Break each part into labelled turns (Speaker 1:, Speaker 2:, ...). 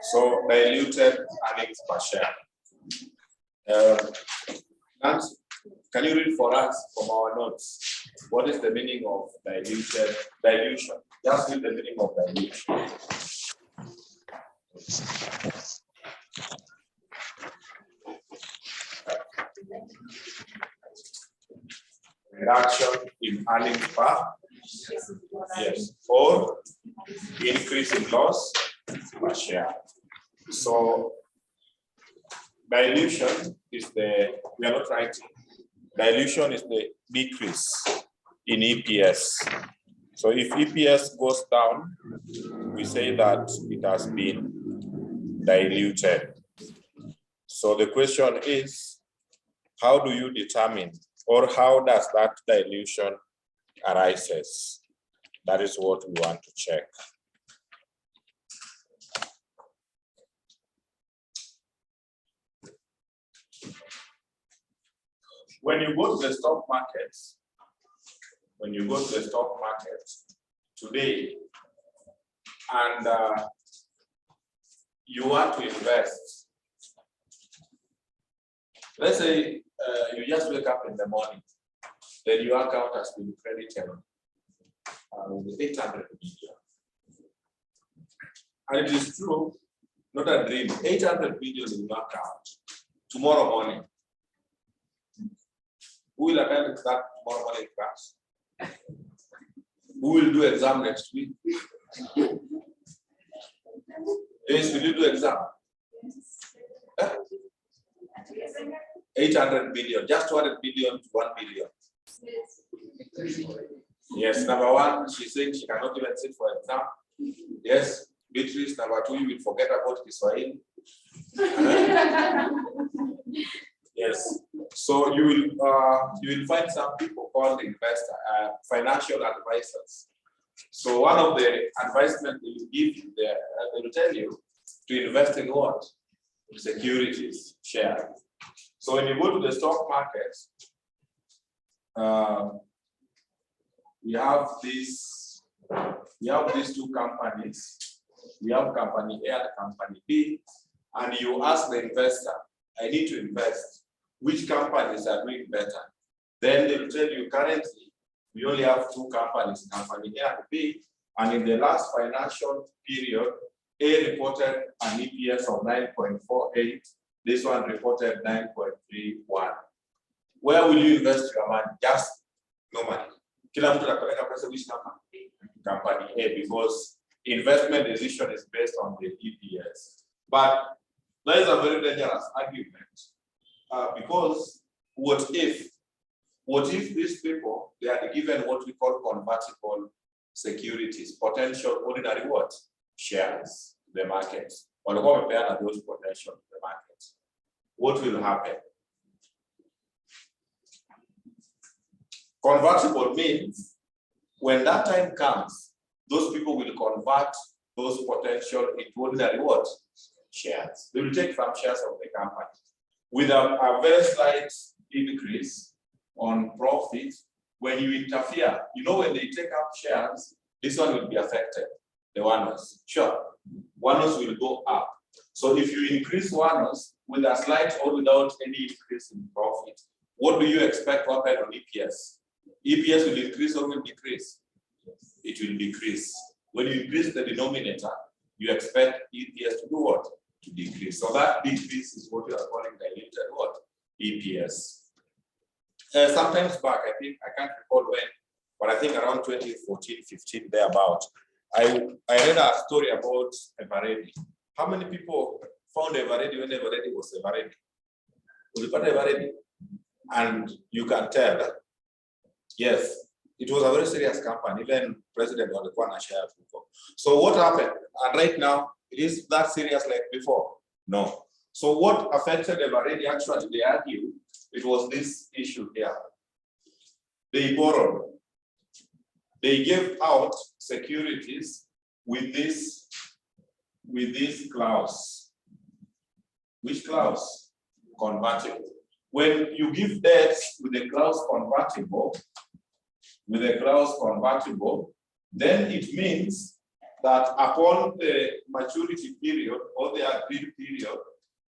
Speaker 1: So diluted earnings per share. Nancy, can you read for us from our notes? What is the meaning of dilution? Just read the meaning of dilution. Reduction in earnings per, yes, or increase in loss per share. So dilution is we are not writing. Dilution is the decrease in EPS. So if EPS goes down, we say that it has been diluted. So the question is, how do you determine, or how does that dilution arises? That is what we want to check. When you go to the stock market, today, and you want to invest, let's say you just wake up in the morning, then your account has been credited with 800 million. And it is true, not a dream, 800 million in your account tomorrow morning. Who will attend that tomorrow morning class? Who will do exam next week? Yes, will you do exam? 800 million, just 200 million to 1 billion. Yes, number one, she's saying she cannot even sit for exam. Yes, Beatrice, number two, you will forget about Kiswahili. Yes, so you will find some people called financial advisors. So one of the advisement they will give you there, they will tell you to invest in what? Securities, shares. So when you go to the stock market, we have these two companies. We have company A and company B, and you ask the investor, I need to invest. Which companies are doing better? Then they will tell you currently we only have two companies, company A and B, and in the last financial period, A reported an EPS of 9.48. This one reported 9.31. Where will you invest your money? Just no money. Kila mtu anapeleka pesa which company? Company A, because investment decision is based on the EPS. But that is a very dangerous argument. Because what if these people, they are given what we call convertible securities, potential ordinary what? Shares, the market. Or those potential in the market. What will happen? Convertible means when that time comes, those people will convert those potential into ordinary what? Shares. They will take some shares of the company. With a very slight increase on profit, when you interfere, you know, when they take up shares, this one will be affected, the one-offs. Sure, one-offs will go up. So if you increase one-offs with a slight or without any increase in profit, what do you expect to happen on EPS? EPS will increase or will decrease? It will decrease. When you increase the denominator, you expect EPS to do what? To decrease. So that decrease is what we are calling diluted what? EPS. Sometimes back, I think, I can't recall when, but I think around 2014, 15, thereabout, I read a story about Eveready. How many people found Eveready when Eveready was Eveready? Eveready? And you can tell that, yes, it was a very serious company. Even President was the one I shared before. So what happened? And right now, it is that serious like before? No. So what affected Eveready, actually, they argue, it was this issue here. They borrowed. They gave out securities with this clause. Which clause? Convertible. when you give debts with a clause convertible, then it means that upon the maturity period or the agreed period,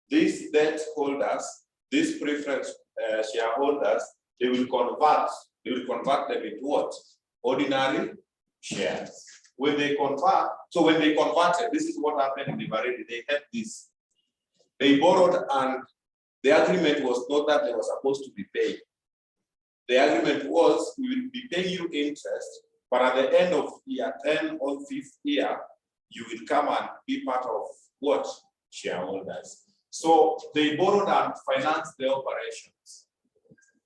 Speaker 1: these debt holders, these preference shareholders, they will convert them into what? Ordinary shares. When they converted, this is what happened in the Barredi. They had this. They borrowed, and the agreement was not that they were supposed to be paid. The agreement was, we will be paying you interest, but at the end of year 10 or 5th year, you will come and be part of what? Shareholders. So they borrowed and financed the operations.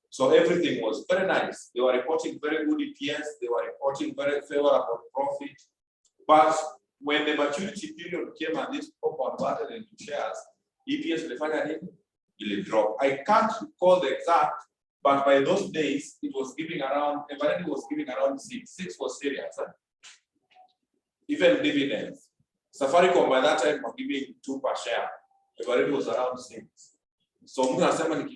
Speaker 1: So everything was very nice. They were reporting very good EPS. They were reporting very favorable profit. But when the maturity period came and this people converted into shares, EPS will drop. I can't recall the exact, but by those days, it was giving around, Eveready was giving around 6. 6 was serious. Huh? Even dividends. Safaricom by that time was giving 2 per share. Eveready was around 6. So I could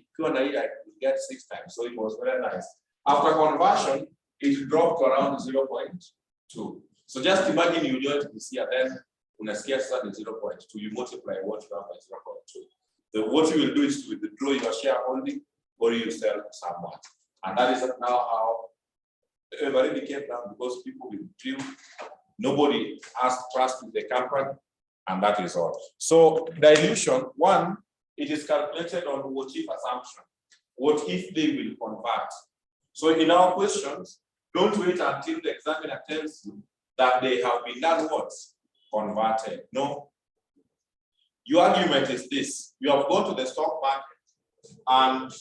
Speaker 1: get 6 times. So it was very nice. After conversion, it dropped to around 0.2. So just imagine you join this year, then unasikia sasa ni 0.2. You multiply what you have by 0.2. What you will do is to withdraw your shareholding or you sell someone. And that is now how everybody became down, because people withdrew. Nobody has trust in the company, and that is all. So dilution, one, it is calculated on what if assumption. What if they will convert? So in our questions, don't wait until the examiner tells you that they have been done what? Converted. No. Your argument is this. You have gone to the stock market, and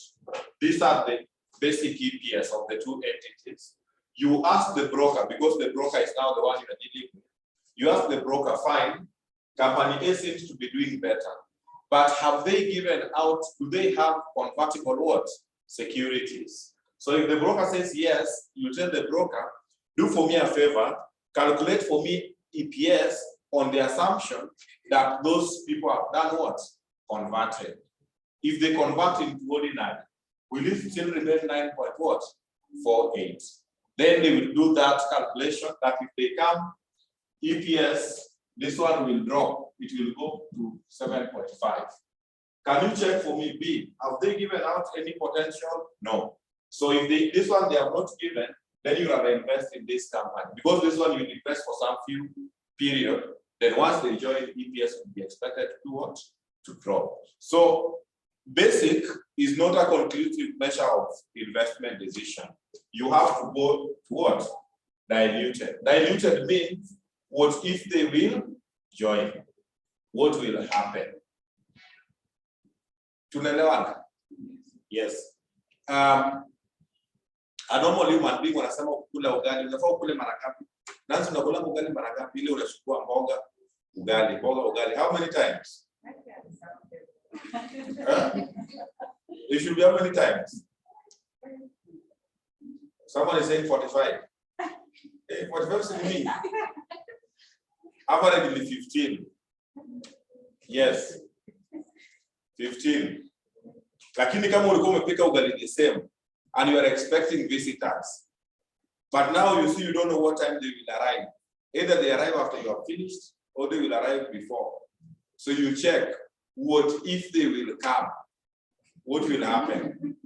Speaker 1: these are the basic EPS of the 2 entities. You ask the broker, because the broker is now the one you are dealing with. You ask the broker, fine, company A seems to be doing better, but have they given out, do they have convertible what? Securities. So if the broker says yes, you tell the broker, do for me a favor, calculate for me EPS on the assumption that those people have done what? Converted. If they convert into ordinary, will it still remain 9.48? Then they will do that calculation that if they come, EPS, this one will drop. It will go to 7.5. Can you check for me B? Have they given out any potential? No. So if this one they have not given, then you have to invest in this company. Because this one you invest for some few period, then once they join, EPS will be expected to do what? To drop. So basic is not a conclusive measure of investment decision. You have to go to what? Diluted. Diluted means what if they will join? What will happen? Tunaelewana? Yes. A normal human being wanasema kukula ugali, unafaa ukule mara ngapi? Nansi unakula ugali mara ngapi? Ile unachukua mboga, ugali, How many times? It should be how many times? Someone is saying 45. 45 is me. Averagely 15. Yes. 15. Lakini kama ulikuwa umepika ugali the same and you are expecting visitors, but now you see you don't know what time they will arrive. Either they arrive after you are finished or they will arrive before. So you check, what if they will come? What will happen?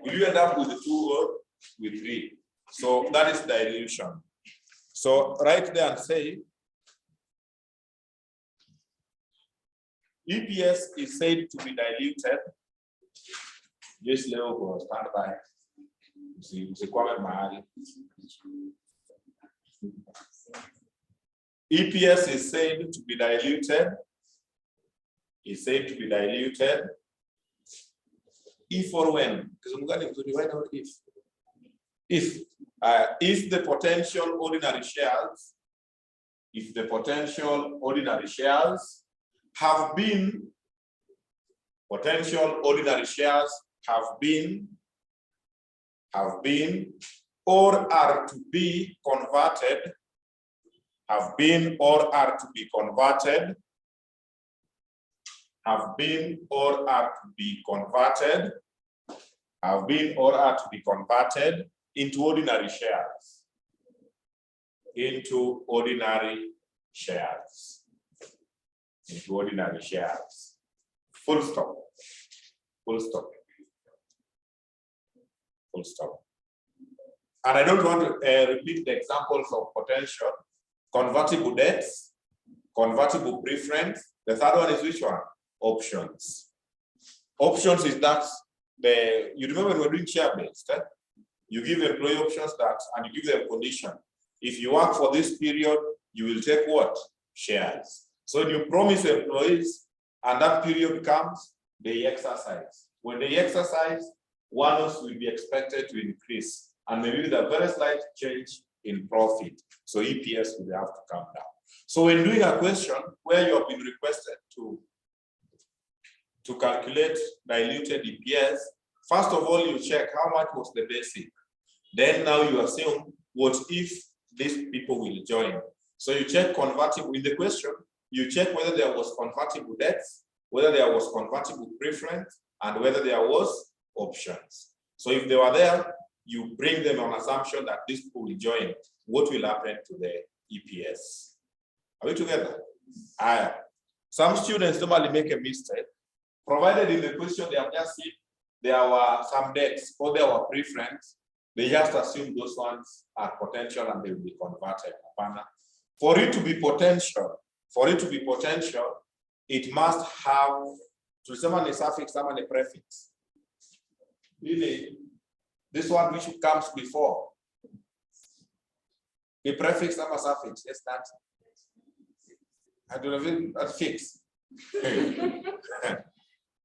Speaker 1: Will you end up with 2 or with 3? So that is dilution. So right there and say, EPS is said to be diluted. Just go stand by. EPS is said to be diluted. Is said to be diluted. If or when? If the potential ordinary shares, have been or are to be converted, have been or are to be converted into ordinary shares. Into ordinary shares. Into ordinary shares. Full stop. Full stop. Full stop. And I don't want to repeat the examples of potential. Convertible debts, convertible preference. The third one is which one? Options. Options is that you remember when we're doing share-based, you give employee options that, and you give them condition. If you work for this period, you will take what? Shares. So you promise employees, and that period comes, they exercise. When they exercise, one-offs will be expected to increase, and maybe with a very slight change in profit. So EPS will have to come down. So when doing a question where you have been requested to calculate diluted EPS, first of all, you check how much was the basic. Then now you assume what if these people will join. So you check convertible in the question, you check whether there was convertible debts, whether there was convertible preference, and whether there was options. So if they were there, you bring them on assumption that these people will join. What will happen to the EPS? Are we together? Some students normally make a mistake. Provided in the question they have just seen there were some debts or there were preference, they just assume those ones are potential and they will be converted. For it to be potential, it must have to someone a suffix, someone a prefix. Really, this one which comes before. The prefix and a suffix, yes, that. I don't know, that's fix.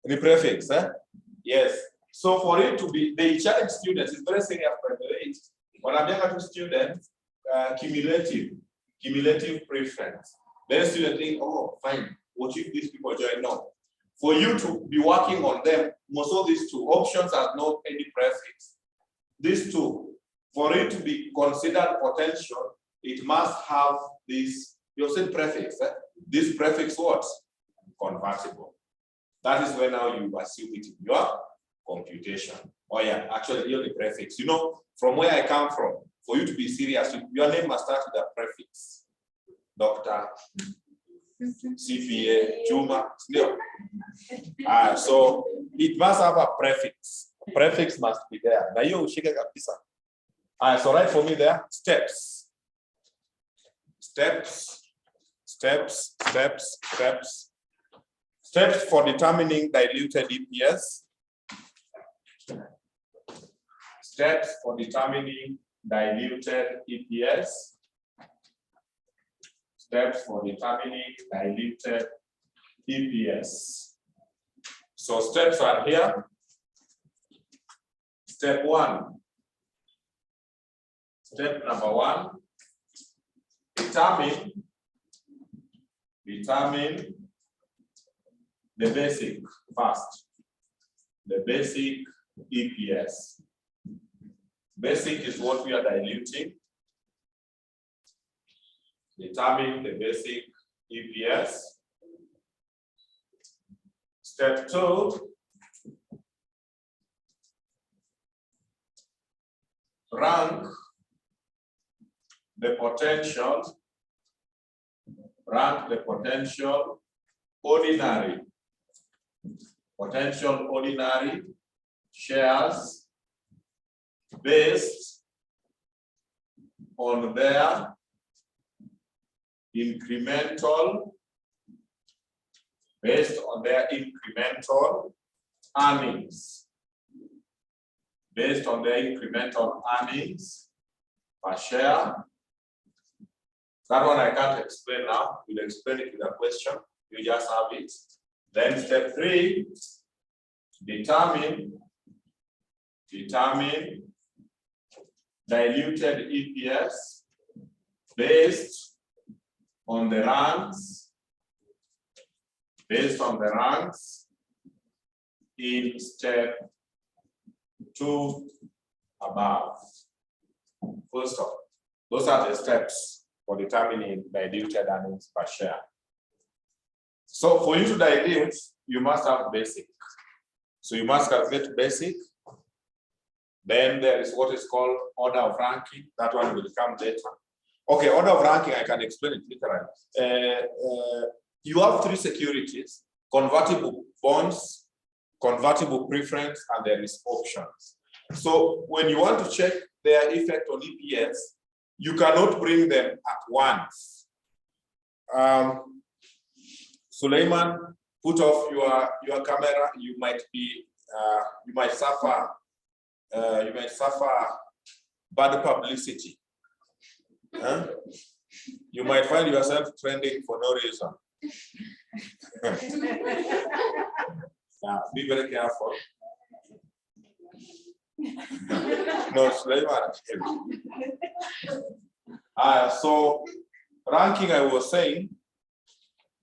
Speaker 1: The prefix, yes. So for it to be, they challenge students, it's very serious by the way. When I'm younger to students, cumulative preference. Then students think, oh, fine, what if these people join? No. For you to be working on them, most of these two options have no any prefix. These two, for it to be considered potential, it must have this, you've said prefix, this prefix what? Convertible. That is when now you assume it in your computation. Oh yeah, actually you're the prefix. You know, from where I come from, for you to be serious, your name must start with a prefix. Doctor, CPA, Juma, still. So it must have a prefix. Prefix must be there. Now you shake a pizza. So right for me there, steps. Steps for determining diluted EPS. Steps for determining diluted EPS. Steps for determining diluted EPS. So steps are here. Step one. Step number one. Determine the basic first. The basic EPS. Basic is what we are diluting. Determine the basic EPS. Step two. Rank the potential. Rank the potential ordinary. Potential ordinary shares based on their incremental, earnings. Based on their incremental earnings per share. That one I can't explain now. We'll explain it with a question. You just have it. Then step three, determine diluted EPS based on the ranks. In step two above. Full stop. Those are the steps for determining diluted earnings per share. So for you to dilute, you must have basic. So you must calculate basic. Then there is what is called order of ranking. That one will come later. Okay, order of ranking, I can explain it literally. You have three securities: convertible bonds, convertible preference, and there is options. So when you want to check their effect on EPS, you cannot bring them at once. Suleiman, put off your camera. You might suffer bad publicity. Huh? You might find yourself trending for no reason. Be very careful. No, Suleiman. So ranking, I was saying,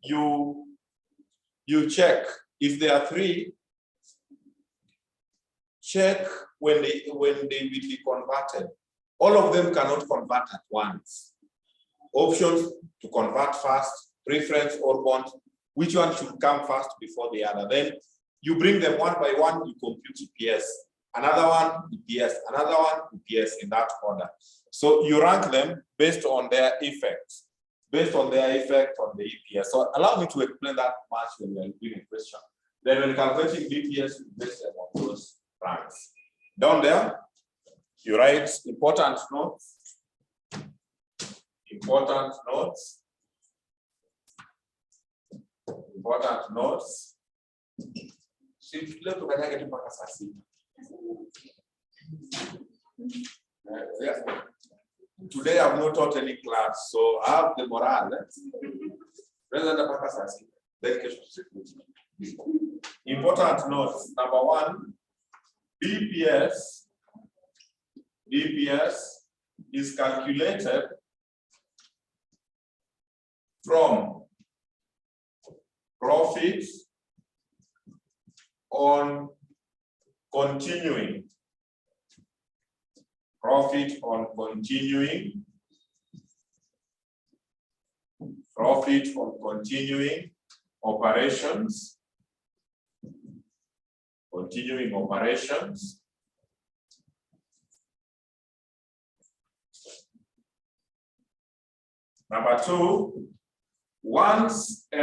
Speaker 1: you check if there are three. Check when they will be converted. All of them cannot convert at once. Options to convert fast, preference or bond, which one should come first before the other? Then you bring them one by one, you compute EPS. Another one, EPS. Another one, EPS, in that order. So you rank them based on their effects, based on their effect on the EPS. So allow me to explain that much when we are doing a question. Then when calculating EPS, you base them on those ranks. Down there, you write important notes. Important notes. Important notes. Today I've not taught any class, so I have the morale. Important notes. Number one, DPS is calculated from profits on continuing. Profit on continuing. Profit on continuing operations. Continuing operations. Number two, once a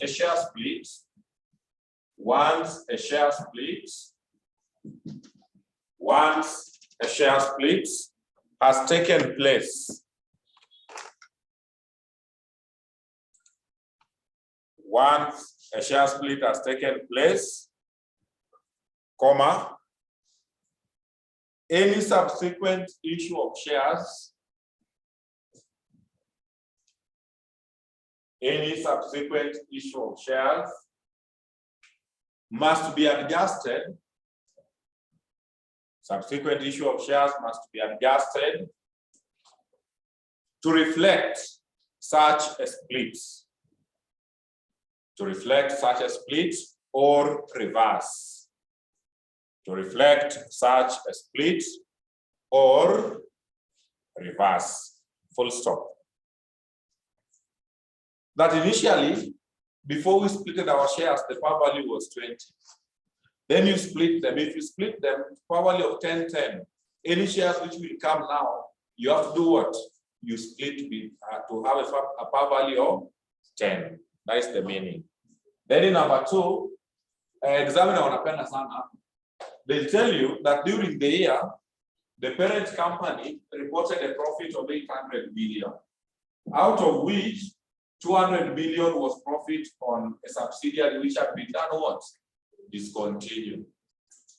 Speaker 1: share split has taken place. Once a share split has taken place, comma, any subsequent issue of shares, must be adjusted. Subsequent issue of shares must be adjusted to reflect such a split. To reflect such a split or reverse. To reflect such a split or reverse. Full stop. That initially, before we split our shares, the par value was 20. Then you split them. If you split them, par value of 10-10. Any shares which will come now, you have to do what? You split with, to have a par value of 10. That is the meaning. Then in number two, examiner wanapenda sana. They'll tell you that during the year, the parent company reported a profit of 800 billion, out of which 200 billion was profit on a subsidiary which had been done what? Discontinued.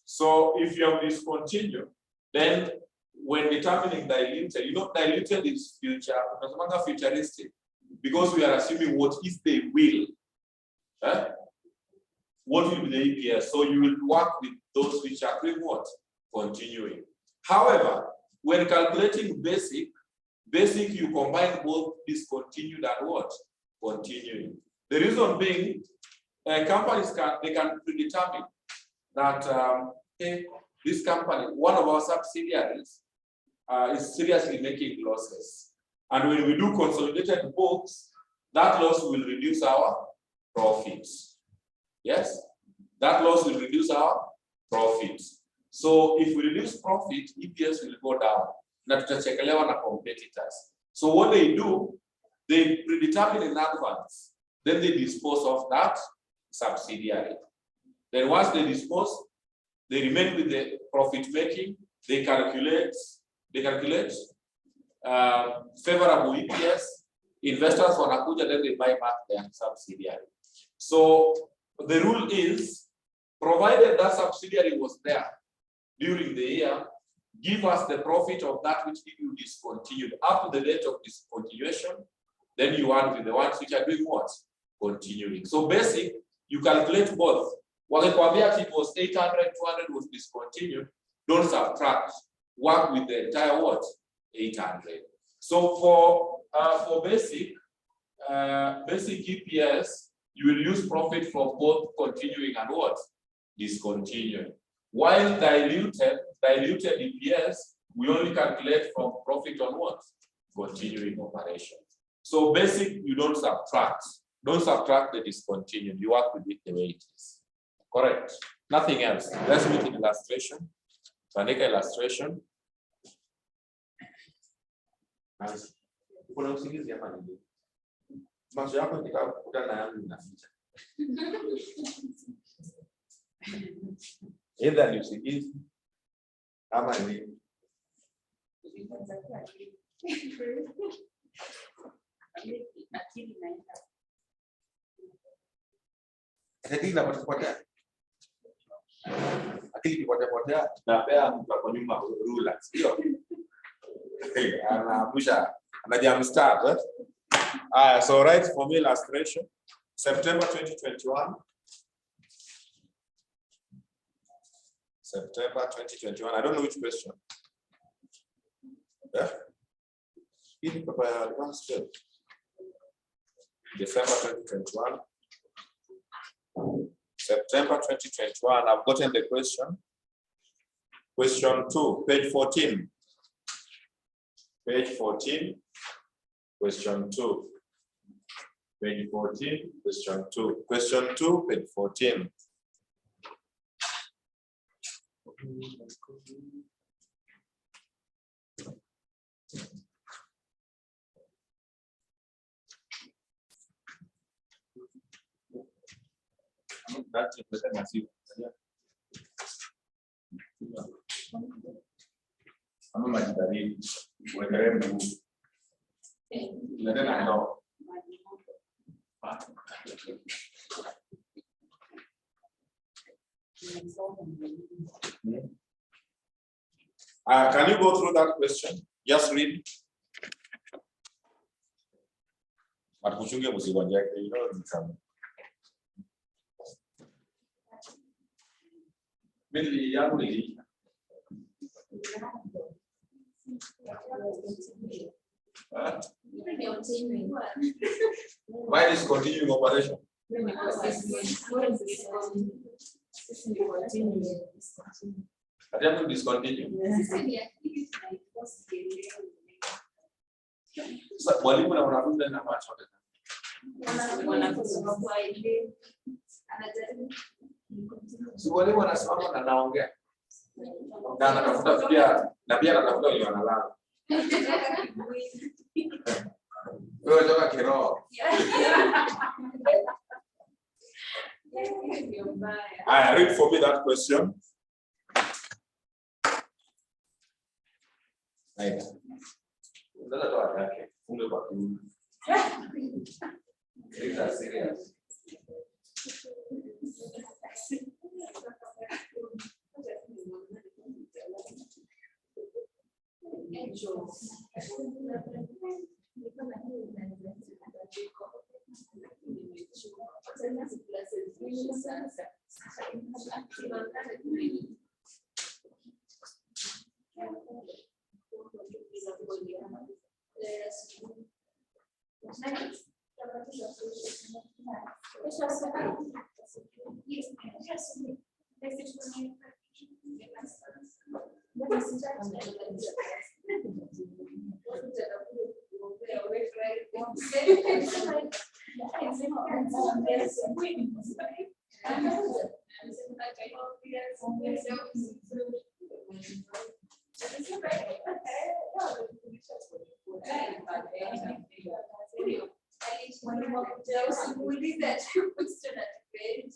Speaker 1: So if you have discontinued, then when determining diluted, diluted is futuristic, because we are assuming what if they will. What will be the EPS? So you will work with those which are doing what? Continuing. However, when calculating basic, you combine both discontinued and what? Continuing. The reason being, companies can predetermine that this company, one of our subsidiaries, is seriously making losses. And when we do consolidated books, that loss will reduce our profits. Yes, that loss will reduce our profits. So if we reduce profit, EPS will go down. Na tutachekelewa na competitors. So what they do, they predetermine in advance. Then they dispose of that subsidiary. Then once they dispose, they remain with the profit making. They calculate favorable EPS. Investors wanakuja, then they buy back their subsidiary. So the rule is, provided that subsidiary was there during the year, give us the profit of that which you discontinued up to the date of discontinuation. Then you add with the ones which are doing what? Continuing. So basic, you calculate both. Wakikwambia it was 800, 200 was discontinued, don't subtract. Work with the entire what? 800. So for basic EPS, you will use profit from both continuing and what? Discontinuing. While diluted EPS, we only calculate from profit on what? Continuing operations. So basic, you don't subtract. Don't subtract the discontinued. You work with it the way it is. Correct. Nothing else. Let's make an illustration. So make an illustration. Either ni usingizi ama ni akili kipotea na pea kwa nyuma rula sio anajam start. So right for me illustration September 2021. September 2021. I don't know which question. Yeah. December 2021. September 2021. I've gotten the question. Question 2, page 14. Page 14. Question 2. Page 14. Question 2. Question 2, page 14. That's it. I'm not going can you go through that question? Just read. Why is continuing operation? I have to discontinue. So, mwalimu na wanafunzi na macho. So, mwalimu anasimama na anaongea. Na anatafuta pia anatafuta wenye wanalala. Wewe toka kiroho. I read for me that question. Right. Ndio toa yake. Funge kwa kiuno. These are serious.
Speaker 2: believe that you put student at page.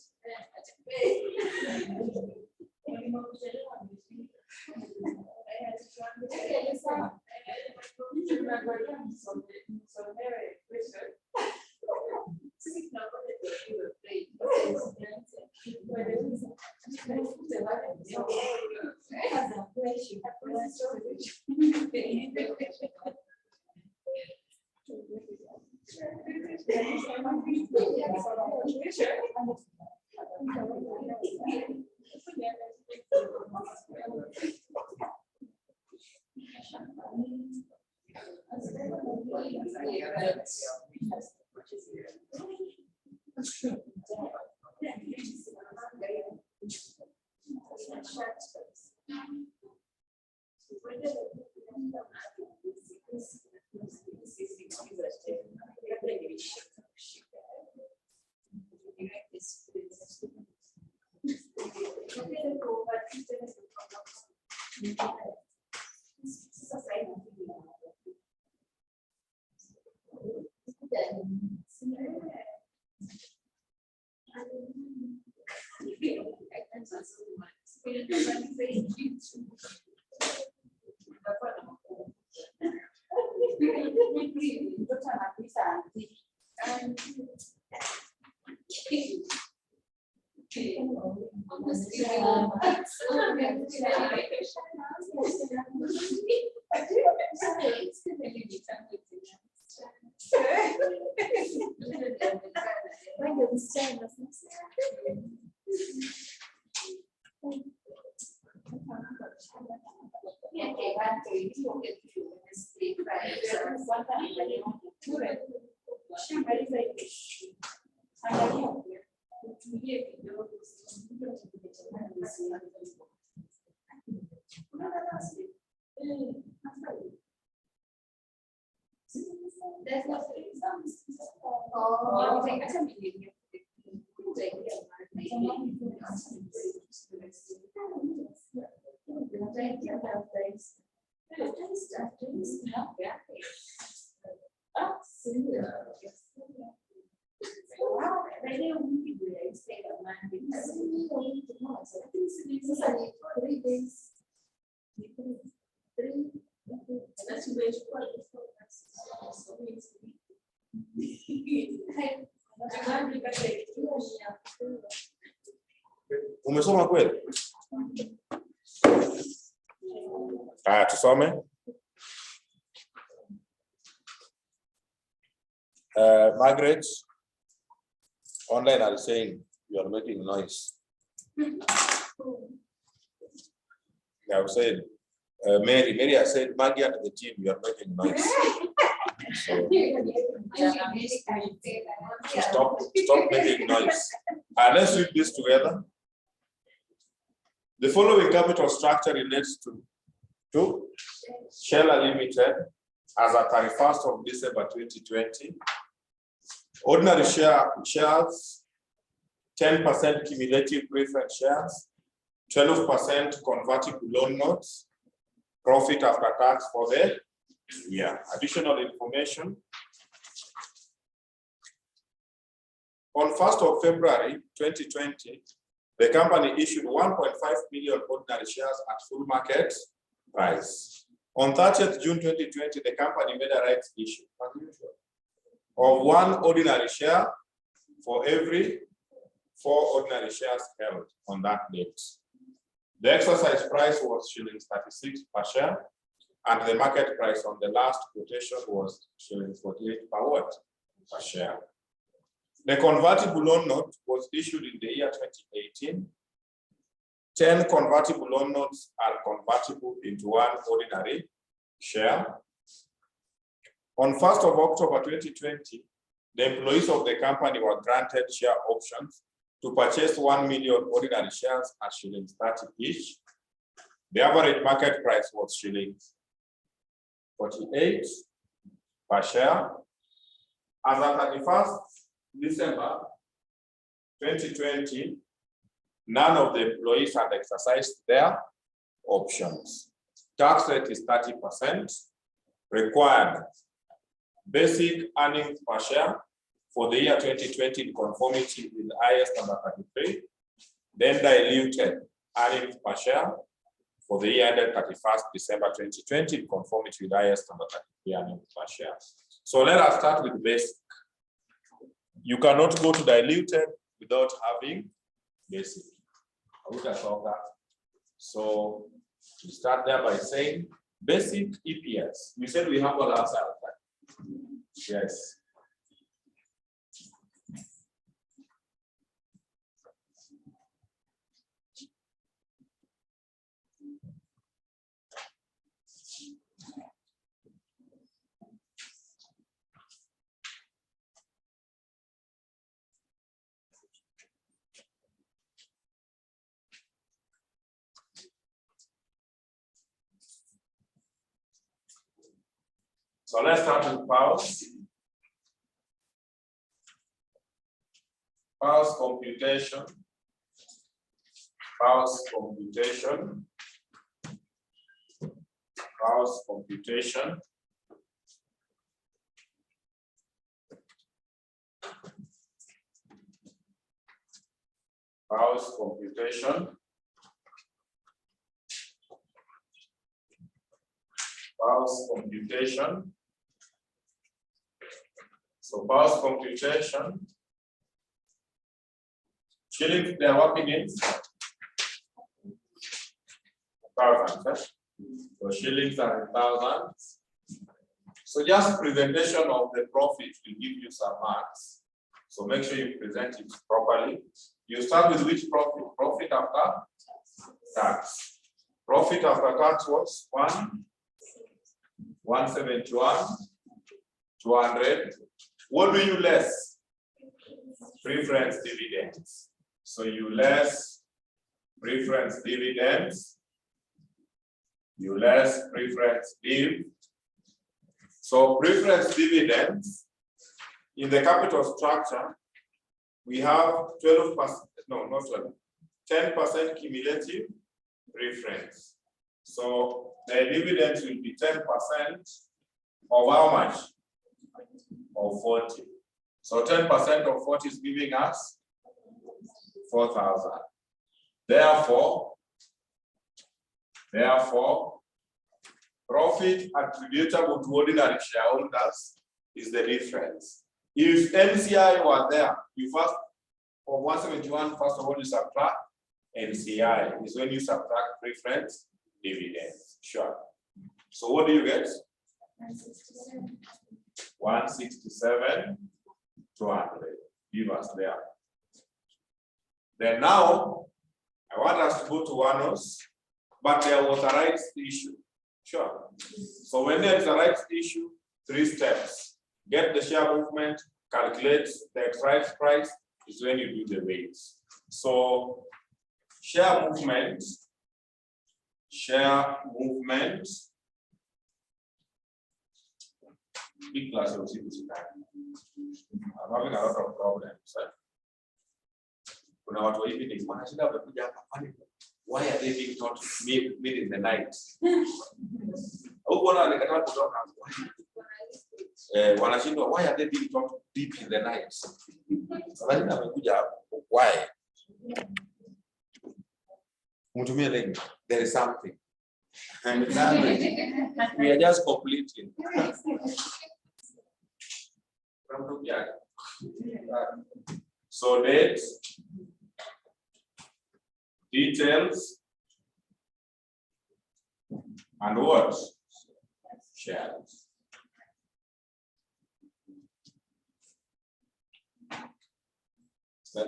Speaker 1: Umesoma kweli? Tusome. Margaret, online are saying you are making noise. I have said, Mary has said, Maggie at the gym, you are making noise. So stop making noise. Let's read this together. The following capital structure relates to Shell Limited as at 31st of December 2020. Ordinary shares, 10% cumulative preference shares, 12% convertible loan notes, profit after tax for the year. Additional information. On 1st of February 2020, the company issued 1.5 million ordinary shares at full market price. On 30th June 2020, the company made a rights issue of 1 ordinary share for every 4 ordinary shares held on that date. The exercise price was shillings 36 per share, and the market price on the last quotation was shillings 48 per share. The convertible loan note was issued in the year 2018. 10 convertible loan notes are convertible into 1 ordinary share. On 1st of October 2020, the employees of the company were granted share options to purchase 1 million ordinary shares at shillings 30 each. The average market price was shillings 48 per share. As at 31st December 2020, none of the employees had exercised their options. Tax rate is 30%. Required basic earnings per share for the year 2020 in conformity with IS number 33. Then diluted earnings per share for the year ended 31st December 2020 in conformity with IS number 33 earnings per share. So let us start with basic. You cannot go to diluted without having basic. So we start there by saying basic EPS. We said we have all our answer. Yes. So let's start with powers. Powers computation. Powers computation. Powers computation. Powers computation. Powers computation. So powers computation. Shillings they are working in thousands. So shillings are in thousands. So just presentation of the profit will give you some marks. So make sure you present it properly. You start with which profit? Profit after tax. Profit after tax was 171, 200. What do you less? Preference dividends. So you less preference dividends. You less preference div. So preference dividends in the capital structure, we have 12%, no, not 12, 10% cumulative preference. So the dividends will be 10% of how much? Of 40. So 10% of 40 is giving us 4,000. Therefore, profit attributable to ordinary shareholders is the difference. If NCI were there, you first, for 171, first of all, you subtract NCI, is when you subtract preference dividends. Sure. So what do you get? 167, 200. Give us there. Then now, I want us to go to one-offs, but there was a rights issue. Sure. So when there is a rights issue, 3 steps. Get the share movement, calculate the exercise price, is when you do the weights. So share movement, big class of cities. I'm having a lot of problems. Why are they being taught mid in the night? Why are they being taught deep in the night? Why? There is something. We are just completing. So dates, details, and what? Shares. So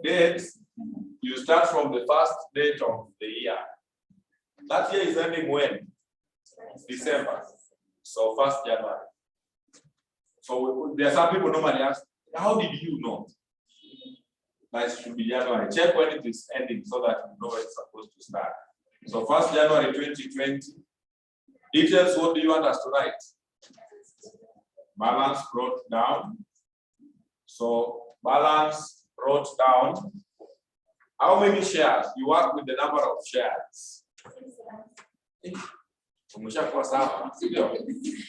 Speaker 1: dates, you start from the first date of the year. That year is ending when? December. So 1st January. So there are some people normally ask, how did you know? That it should be January. Check when it is ending so that you know when it's supposed to start. So 1st January 2020. Details, what do you want us to write? Balance brought down. So balance brought down. How many shares? You work with the number of shares. Umeshakuwa sawa, ndio?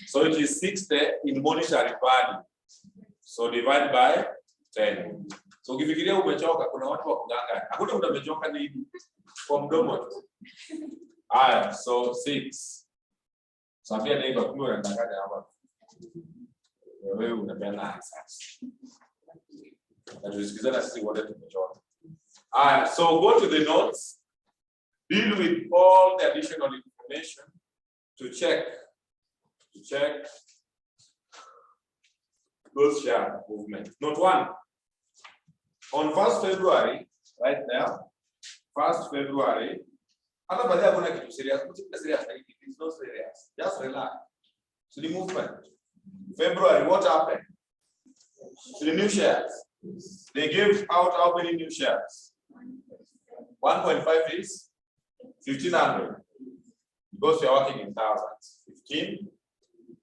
Speaker 1: So it is 60 in monetary value. So divide by 10. So ukifikiria umechoka, kuna watu wa kuganga. Hakuna mtu amechoka ni kwa mdomo tu. Haya, so 6. Sambia neighbor kumbe unadanganya hapa. Wewe unapeana sasa. Na tusikizana sisi wote tumechoka. So go to the notes. Deal with all the additional information to check those share movements. Note 1. On 1st February, right there, 1st February, hata baada ya kuna kitu serious, it's not serious. Just relax. So the movement. February, what happened? So the new shares. They gave out how many new shares? 1.5 is 1,500. Because you are working in thousands. 15.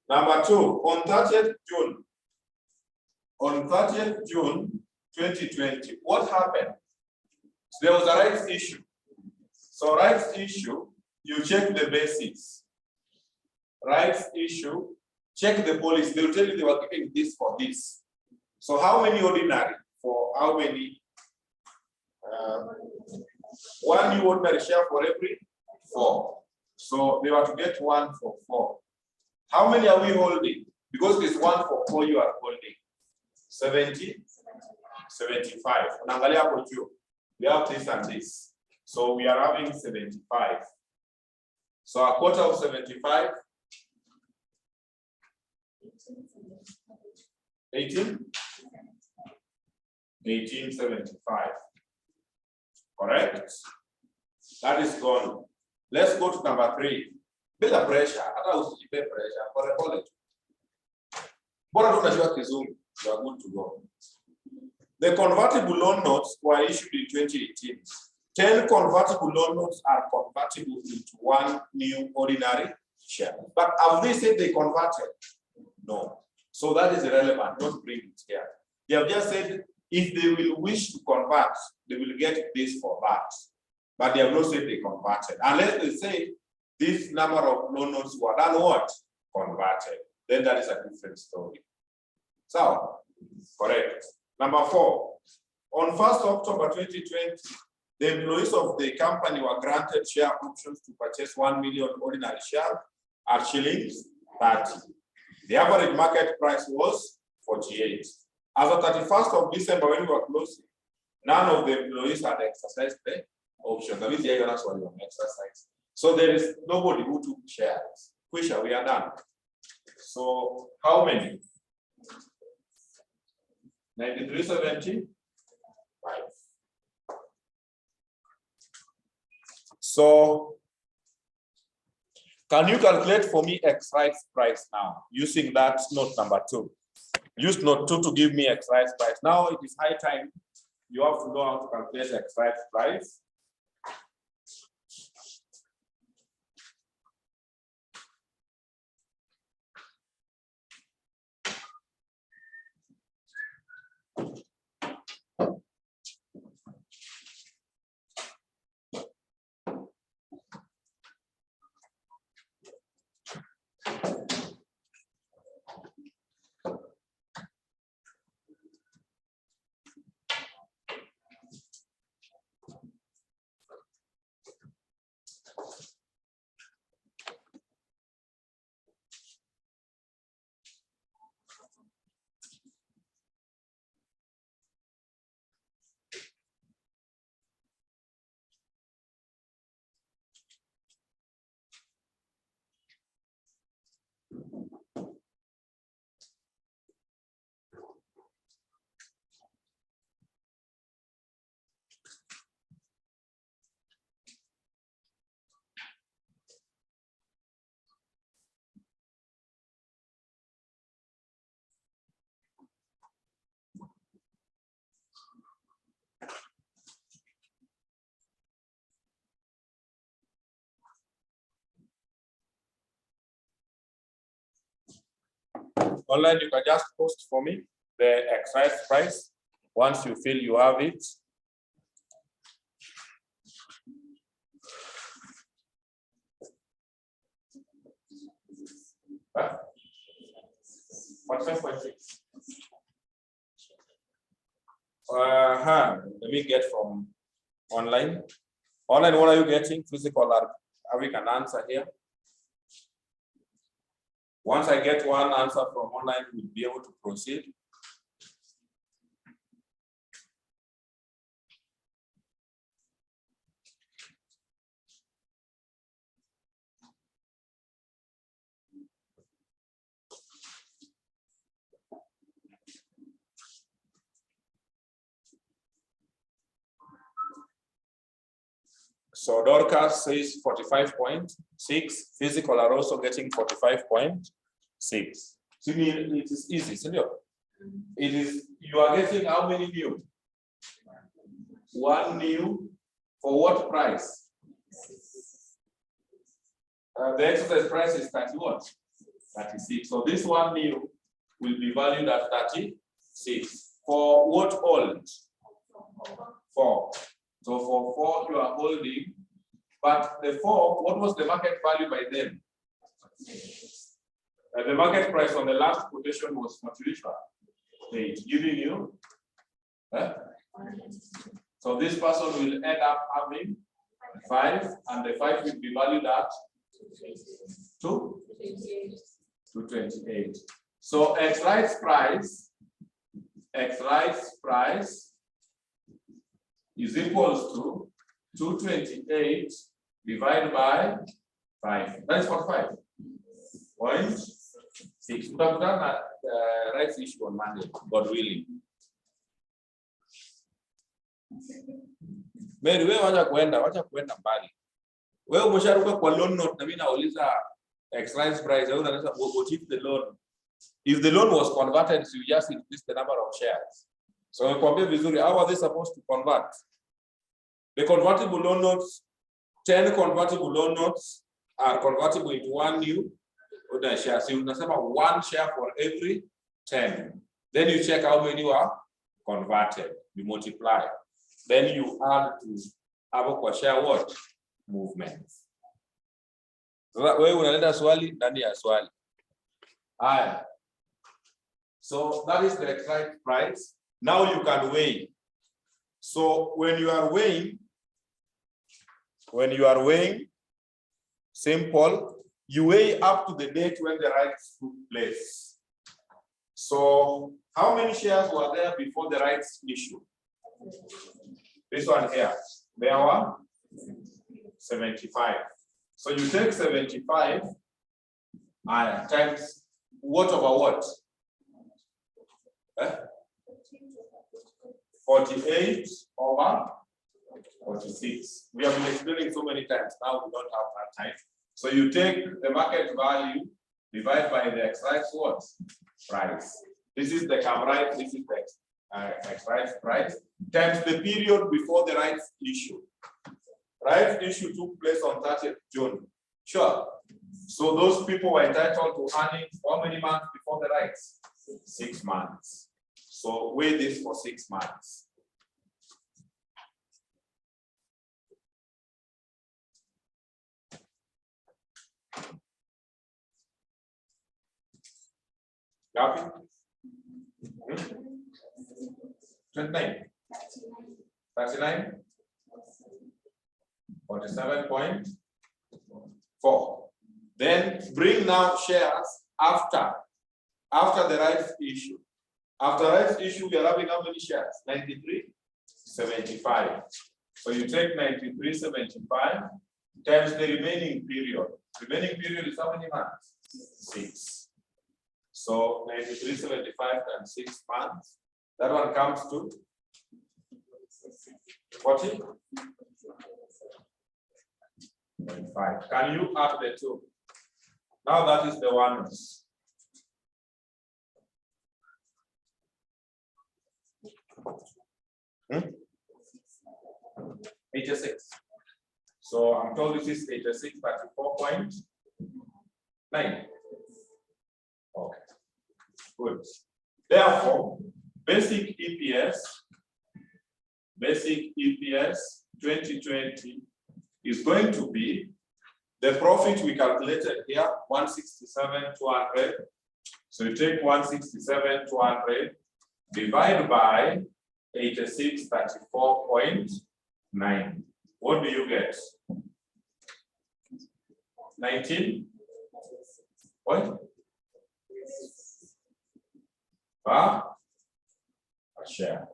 Speaker 1: Number 2, on 30th June. On 30th June 2020, what happened? So there was a rights issue. So rights issue, you check the basics. Rights issue, check the policy. They will tell you they were giving this for this. So how many ordinary for how many? 1 new ordinary share for every 4. So they were to get 1 for 4. How many are we holding? Because it's 1 for 4 you are holding. 70, 75. We have this and this. So we are having 75. So a quarter of 75. 1875. Correct? That is gone. Let's go to number 3. Build a pressure. Hata usijipe pressure. Pole. Bora tu unajua kizungu. You are good to go. The convertible loan notes were issued in 2018. 10 convertible loan notes are convertible into 1 new ordinary share. But have they said they converted? No. So that is irrelevant. Don't bring it here. They have just said if they will wish to convert, they will get this for that. But they have not said they converted. Unless they say this number of loan notes were done what? Converted. Then that is a different story. So, correct. Number 4. On 1st October 2020, the employees of the company were granted share options to purchase 1 million ordinary shares at shillings 30. The average market price was 48. As of 31st of December, when we were closing, none of the employees had exercised the option. That means they are exercise. So there is nobody who took shares. Quisha, we are done. So how many? 93.75. So can you calculate for me X rights price now using that note number 2? Use note 2 to give me X rights price. Now it is high time you have to know how to calculate X rights price. Online, you can just post for me the exercise price once you feel you have it. 45.6. Let me get from online. Online, what are you getting? Physical or we can answer here. Once I get one answer from online, we'll be able to proceed. So Dorcas says 45.6. Physical are also getting 45.6. So it is easy, isn't it? It is, you are getting how many new? One new for what price? The exercise price is 30 what? 36. So this one new will be valued at 36. For what old? 4. So for 4 you are holding, but the 4, what was the market value by them? The market price on the last quotation was material 8, giving you. So this person will end up having 5, and the 5 will be valued at 228. So X rights price is equals to 228 divided by 5. That is 45.6. We have done that rights issue on Monday, God willing. Mary, wewe wacha kuenda mbali. Wewe umesharuka kwa loan note na mimi nauliza X rights price, wewe unaweza what if the loan? If the loan was converted, so you just increase the number of shares. So nikwambie vizuri, how are they supposed to convert? The convertible loan notes, 10 convertible loan notes are convertible into one new share. So you unasema 1 share for every 10. Then you check how many were converted. You multiply. Then you add to hapo share what? Movement. So that way unaleta swali ndani ya swali. Haya. So that is the exact price. Now you can weigh. So when you are weighing, simple, you weigh up to the date when the rights took place. So how many shares were there before the rights issue? This one here, there were 75. So you take 75 times what over what? 48 over 46. We have been explaining so many times. Now we don't have that time. So you take the market value, divide by the X rights what? Price. This is the CAM right, this is the X rights price, times the period before the rights issue. Rights issue took place on 30th June. Sure. So those people were entitled to earnings how many months before the rights? 6 months. So weigh this for 6 months. Copy? 29. 39. 47.4. Then bring now shares after the rights issue. After rights issue, we are having how many shares? 93.75. So you take 93.75 times the remaining period. Remaining period is how many months? 6. So 93.75 times 6 months. That one comes to 40. 5. Can you add the 2? Now that is the ones. 86. So I'm told this is 86, 34.9. Okay, good. Therefore, basic EPS 2020 is going to be The profit we calculated here, 167,200. So you take 167,200, divide by 8634.9. What do you get? 19? What? A share.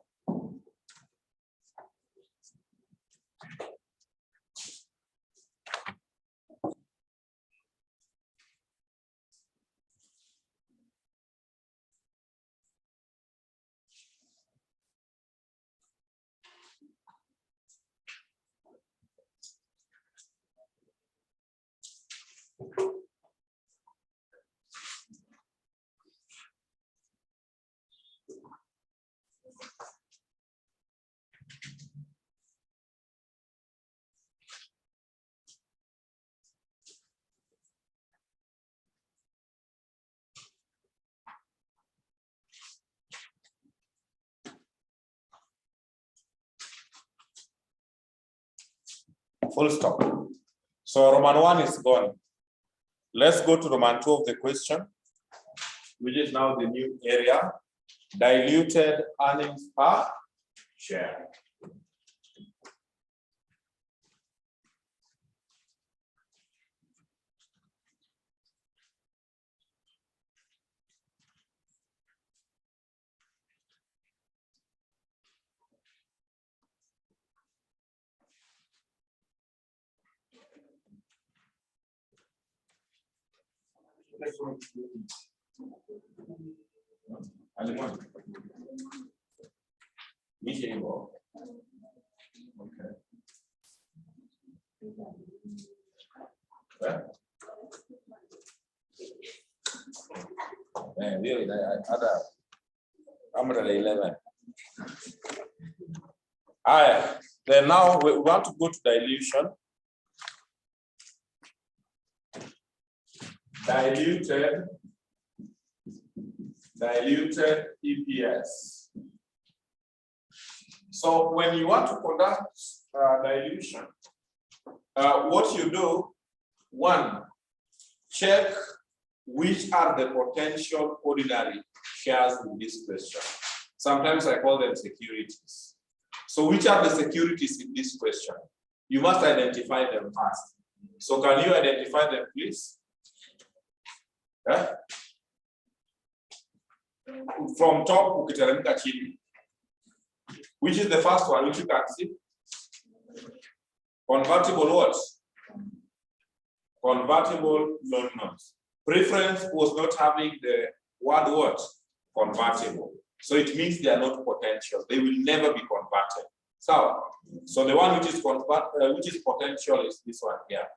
Speaker 1: Full stop. So Roman 1 is gone. Let's go to Roman 2 of the question, which is now the new area. Diluted earnings per share. Really, I'm at 11. Then now we want to go to dilution. Diluted EPS. So when you want to conduct dilution, what you do, one, check which are the potential ordinary shares in this question. Sometimes I call them securities. So which are the securities in this question? You must identify them first. So can you identify them, please? From top, ukiteremka chini. Which is the first one, which you can see? Convertible what? Convertible loan notes. Preference was not having the word what? Convertible. So it means they are not potential. They will never be converted. So the one which is potential is this one here.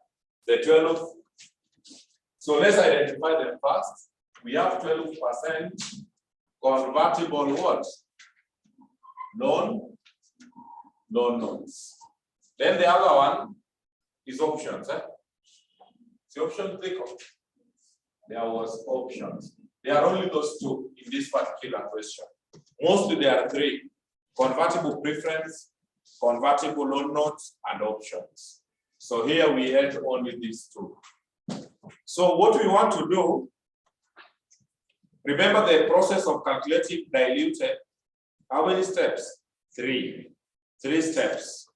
Speaker 1: The 12. So let's identify them first. We have 12% convertible what? Loan notes. Then the other one is options. The option click on. There was options. There are only those two in this particular question. Mostly there are three: convertible preference, convertible loan notes, and options. So here we had only these two. So what we want to do, remember the process of calculating diluted. How many steps? Three steps.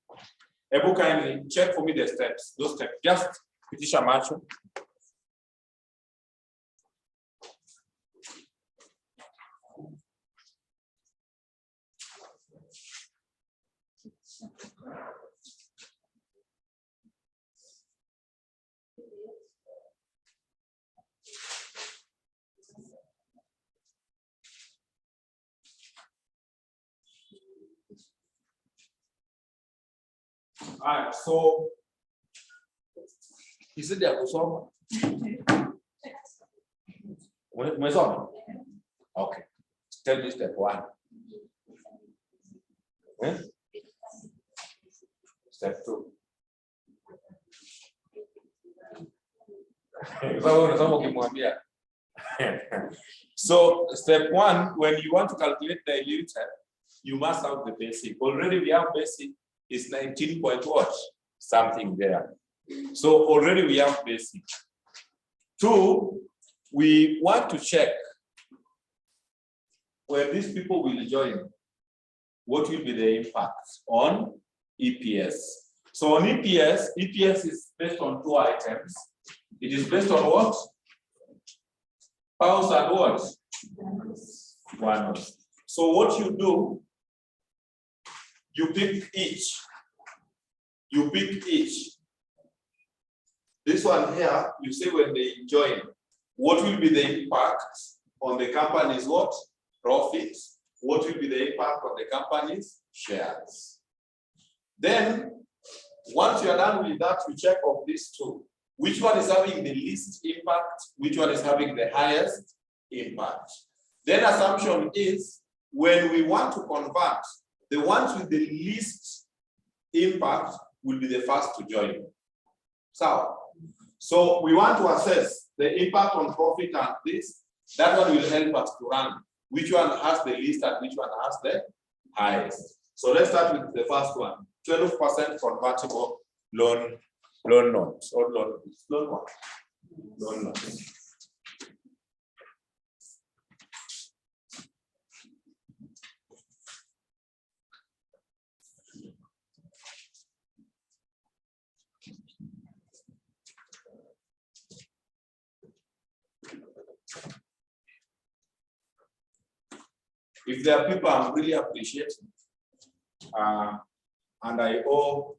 Speaker 1: Ebu, kindly check for me the steps. Those steps. Just pitisha macho. Alright, so is it there kusoma? Umesoma? Okay. Tell me step one. Step two. So step one, when you want to calculate diluted, you must have the basic. Already we have basic is 19 point what? Something there. So already we have basic. 2, we want to check where these people will join. What will be the impact on EPS? So on EPS is based on 2 items. It is based on what? Pounds and what? 1. So what you do, you pick each. You pick each. This one here, you say when they join, what will be the impact on the company's what? Profit. What will be the impact on the company's shares? Then, once you are done with that, you check of these 2. Which one is having the least impact? Which one is having the highest impact? Then assumption is, when we want to convert, the ones with the least impact will be the first to join. So we want to assess the impact on profit and this. That one will help us to run which one has the least and which one has the highest. So let's start with the first one. 12% convertible loan notes or loan notes. If there are people I'm really appreciating, and I owe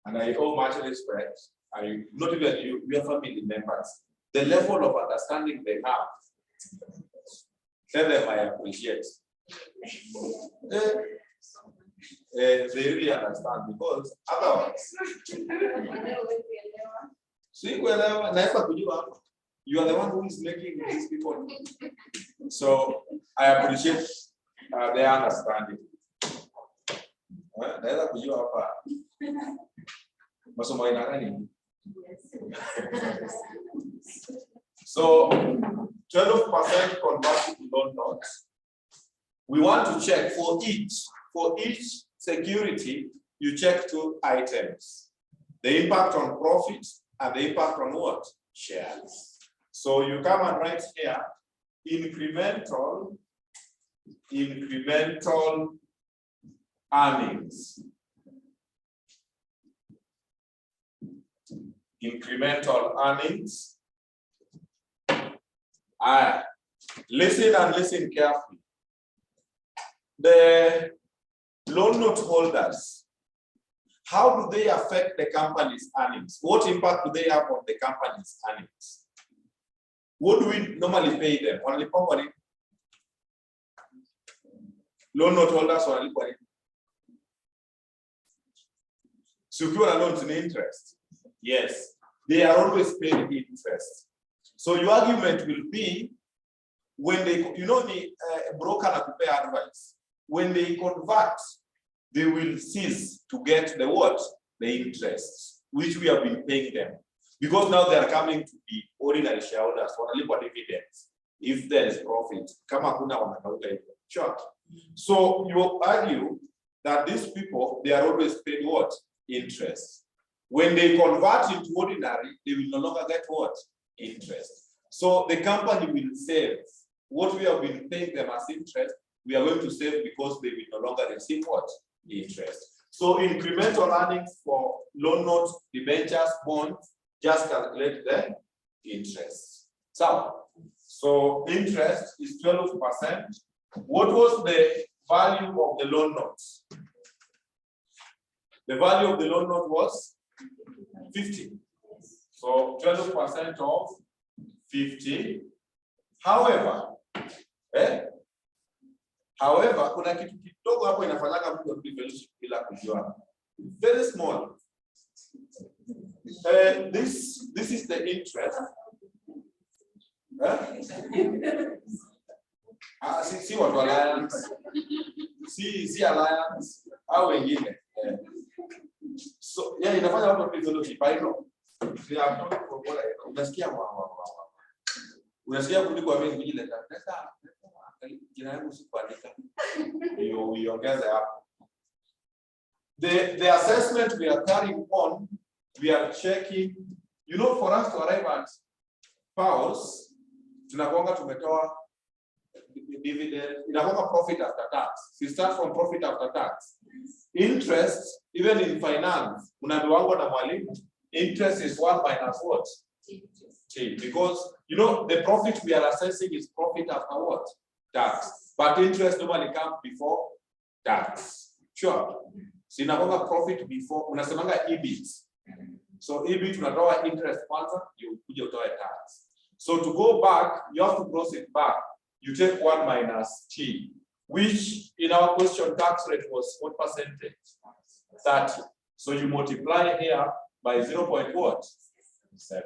Speaker 1: much respect, not even your family members, the level of understanding they have, tell them I appreciate. They really understand, because otherwise, see, you are the one who is making these people. So I appreciate their understanding. So 12% convertible loan notes. We want to check for each security, you check 2 items. The impact on profit and the impact on what? Shares. So you come and write here, incremental earnings. Incremental earnings. Listen and listen carefully. The loan note holders, how do they affect the company's earnings? What impact do they have on the company's earnings? What do we normally pay them? Only company? Loan note holders or only company? Secure loans in interest. Yes, they are always paying interest. So your argument will be, when they, the broker and prepare advice, when they convert, they will cease to get the what? The interest, which we have been paying them. Because now they are coming to be ordinary shareholders for only for dividends. If there is profit, sure. So you argue that these people, they are always paid what? Interest. When they convert into ordinary, they will no longer get what? Interest. So the company will save what we have been paying them as interest. We are going to save because they will no longer receive what? Interest. So incremental earnings for loan notes, debentures, bonds, just calculate the interest. So interest is 12%. What was the value of the loan notes? The value of the loan note was 50. So 12% of 50. However, kuna kitu kidogo hapo inafanyaga mtu application bila kujua. Very small. This is the interest. See what alliance? See alliance. How wengine? So yeah, inafanya watu application paino. Unasikia kuliko mimi kujileta. Jina yangu sikuandika. Uiongeze hapo. The assessment we are carrying on we are checking, you know, for us to arrive at pause, tunakuanga tumetoa dividend, inakuanga profit after tax. We start from profit after tax. Interest, even in finance, unaambiwangwa na mwalimu, interest is 1 minus what? T. Because, you know, the profit we are assessing is profit after what? Tax. But interest normally comes before tax. Sure. So inakuanga profit before, unasemanga EBIT. So EBIT unatoa interest kwanza, you kuja utoe tax. So to go back, you have to cross it back. You take 1 minus T, which in our question tax rate was what percentage? 30. So you multiply here by 0.7.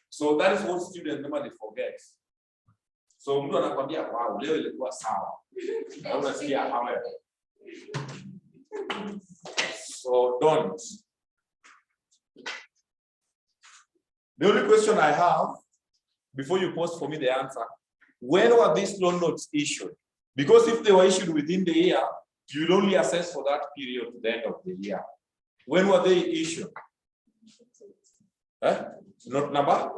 Speaker 1: So that is what students normally forget. So mtu anakuambia wow, leo ilikuwa sawa. Na unasikia however. So don't. The only question I have before you post for me the answer, when were these loan notes issued? Because if they were issued within the year, you'll only assess for that period to the end of the year. When were they issued? Note number?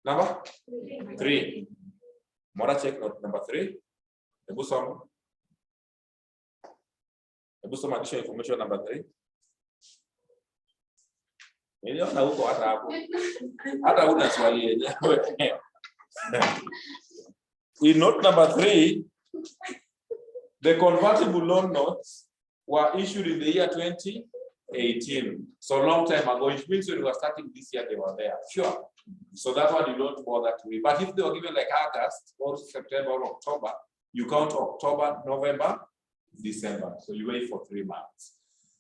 Speaker 1: Number? 3. Mora check note number 3. Ebu some additional information number 3. Niliona huko hata hapo. Hata una swali yenyewe. In note number 3, the convertible loan notes were issued in the year 2018. So a long time ago, which means when we were starting this year, they were there. Sure. So that one you don't bother to read. But if they were given like August or September or October, you count October, November, December. So you wait for 3 months.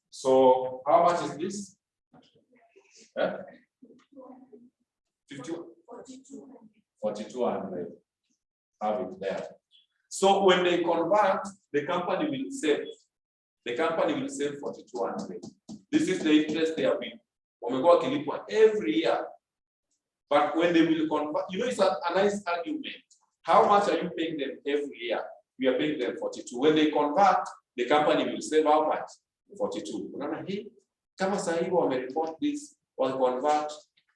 Speaker 1: So how much is this? 4,200. Have it there. So when they convert, the company will save. The company will save 4,200. This is the interest they have been every year. But when they will convert, you know, it's a nice argument. How much are you paying them every year? We are paying them 42. When they convert, the company will save how much? 42. Kama sahihi report this or convert,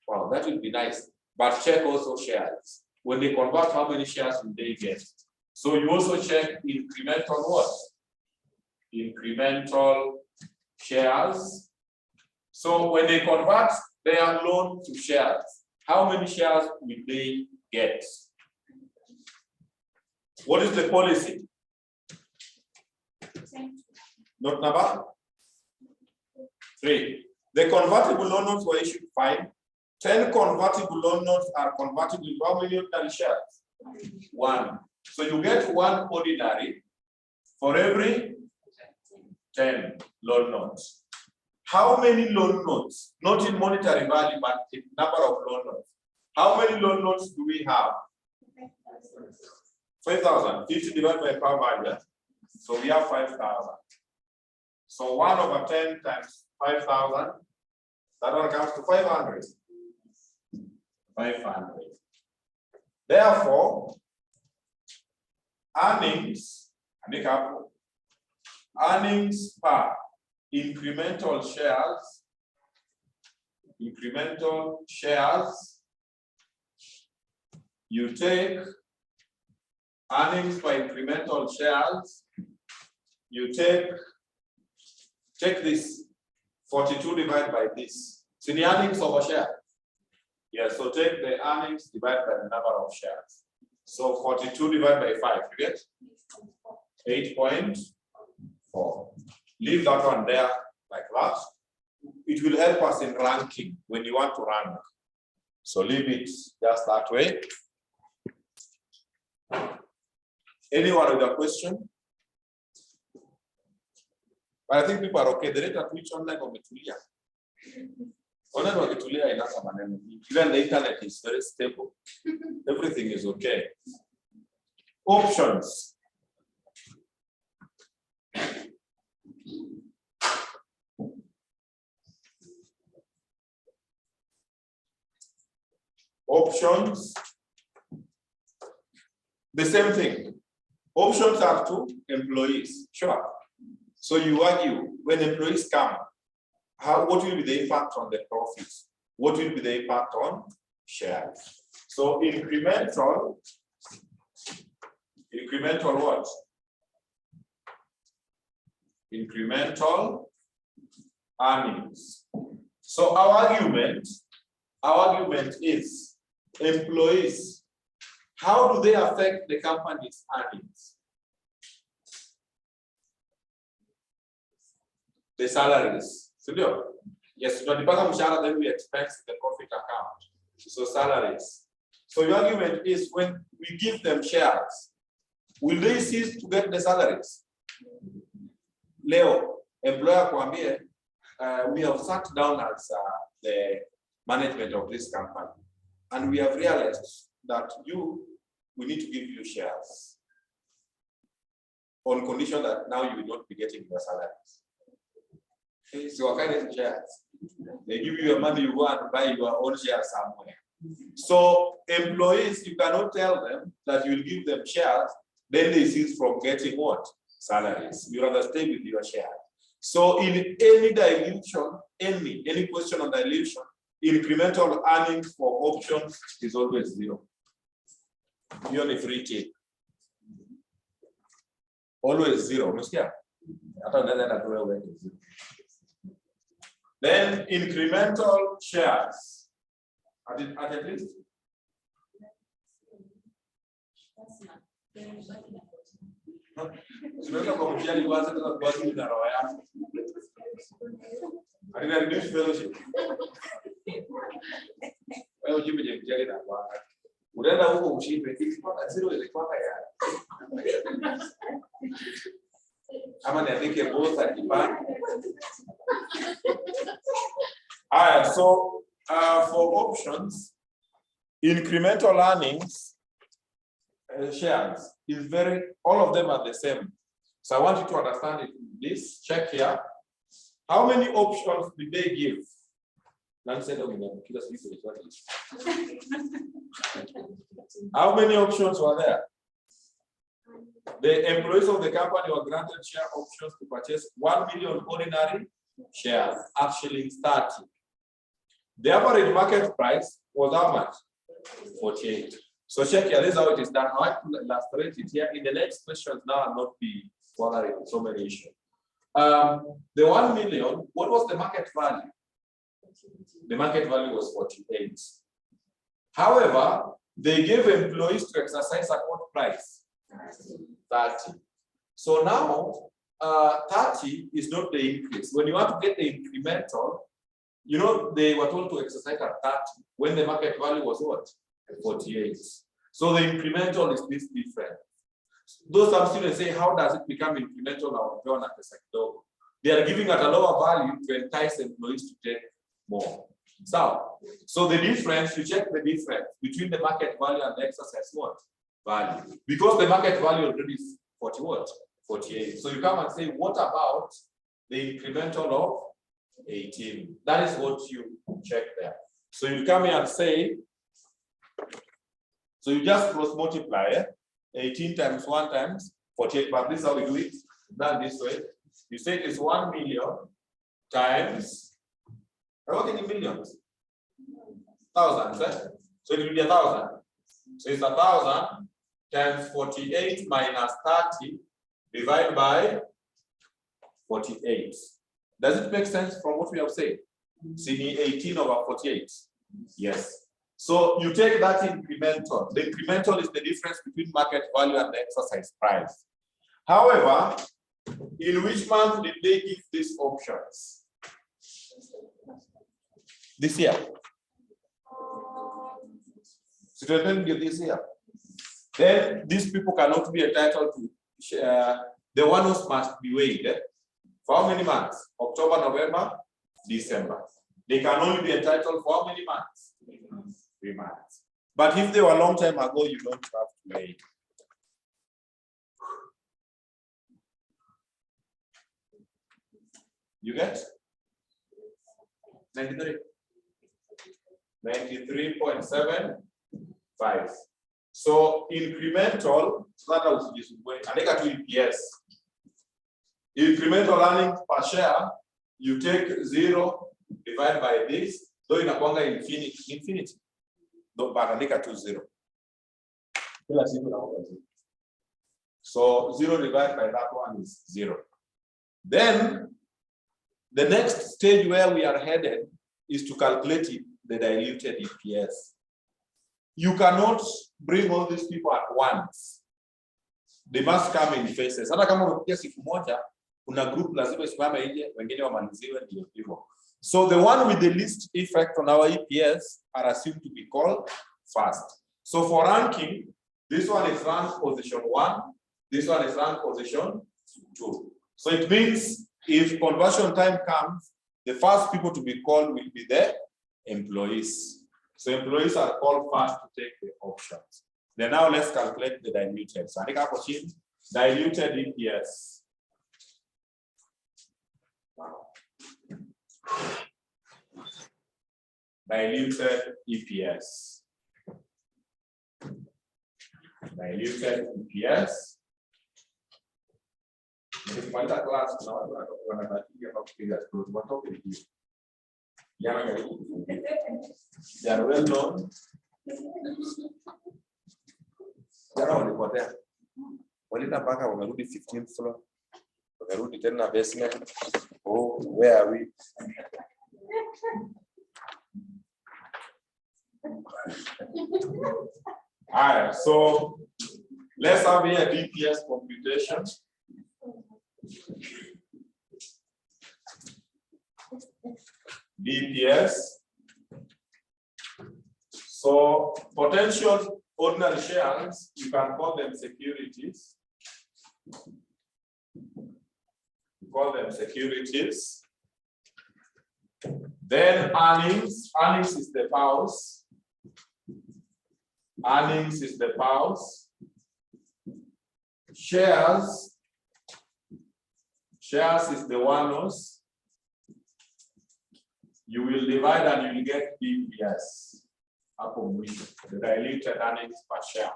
Speaker 1: wow, that will be nice. But check also shares. When they convert, how many shares will they get? So you also check incremental what? Incremental shares. So when they convert their loan to shares, how many shares will they get? What is the policy? Note number 3. The convertible loan notes were issued 5. 10 convertible loan notes are convertible into how many ordinary shares? 1. So you get 1 ordinary for every 10 loan notes. How many loan notes? Not in monetary value, but in number of loan notes. How many loan notes do we have? 5,000. 50 divided by par value. So we have 5,000. So 1 over 10 times 5,000. That one comes to 500. 500. Therefore, earnings per incremental shares, you take earnings per incremental shares, you take this 42 divided by this. So the earnings of a share. Yeah, so take the earnings divided by the number of shares. So 42 divided by 5, you get 8.4. Leave that one there like that. It will help us in ranking when you want to rank. So leave it just that way. Anyone with a question? But I think people are okay. The rate at which online wametulia. Online wametulia inasa maneno. Even the internet is very stable. Everything is okay. Options. Options. The same thing. Options are to employees. Sure. So you argue when employees come, what will be the impact on the profits? What will be the impact on shares? So incremental what? Incremental earnings. So our argument is employees. How do they affect the company's earnings? The salaries. Yes, then we expense the profit account. So salaries. So your argument is when we give them shares, will they cease to get the salaries? Leo, employer kwambie, we have sat down as the management of this company, and we have realized that we need to give you shares on condition that now you will not be getting your salaries. Okay, so what kind of shares? They give you your money, you go and buy your own shares somewhere. So employees, you cannot tell them that you will give them shares, then they cease from getting what? Salaries. You rather stay with your share. So in any dilution, any question on dilution, incremental earnings for options is always zero. You only free take. Always zero. Then incremental shares. At least. So for options, incremental earnings shares is all of them are the same. So I want you to understand it. This check here. How many options did they give? How many options were there? The employees of the company were granted share options to purchase 1 million ordinary shares at shillings 30. The average market price was how much? 48. So check here, this is how it is done. I will illustrate it here. In the next questions now, I'll not be bothering with so many issues. The 1 million, what was the market value? The market value was 48. However, they gave employees to exercise at what price? 30. So now, 30 is not the increase. When you want to get the incremental, you know, they were told to exercise at 30 when the market value was what? 48. So the incremental is this different. Those some students say, how does it become incremental now? They are giving at a lower value to entice employees to take more. So the difference, you check the difference between the market value and the exercise what? Value. Because the market value already is 40 what? 48. So you come and say, what about the incremental of 18? That is what you check there. So you come here and say, so you just cross multiply 18 times 1 times 48, but this is how we do it. Done this way. You say it is 1 million times, what in millions? Thousands, eh? So it will be 1,000. So it's 1,000 times 48 minus 30 divided by 48. Does it make sense from what we have said? See 18 over 48. Yes. So you take that incremental. The incremental is the difference between market value and the exercise price. However, in which month did they give these options? This year. So they give this year. Then these people cannot be entitled to the one who must be weighed. For how many months? October, November, December. They can only be entitled for how many months? 3 months. But if they were a long time ago, you don't have to weigh. You get? 93. 93.75. So incremental, that was just I think I do EPS. Incremental earnings per share you take 0, divide by this, though inakuanga infinity. Though bandika to 0. So 0 divided by that one is 0. Then the next stage where we are headed is to calculate the diluted EPS. You cannot bring all these people at once. They must come in phases. Hata kama unakuja siku moja, kuna group lazima isimame nje, wengine wamaliziwe ndio hivyo. So the one with the least effect on our EPS are assumed to be called first. So for ranking, this one is rank position 1, this one is rank position 2. So it means if conversion time comes, the first people to be called will be the employees. So employees are called first to take the options. Then now let's calculate the diluted. So I think diluted EPS. Wow. Diluted EPS. Diluted EPS. Nikimaliza class na watu wanabakia kwa kupiga story. Watoke hivi. They are well known. Jana walipotea. Walita mpaka wamerudi 15th floor. Wamerudi tena basement. Oh, where are we? Alright, so let's have here DPS computation. DPS. So potential ordinary shares, you can call them securities. You call them securities. Then earnings. Earnings is the powers. Earnings is the powers. Shares. Shares is the one-offs. You will divide and you will get DPS. The diluted earnings per share.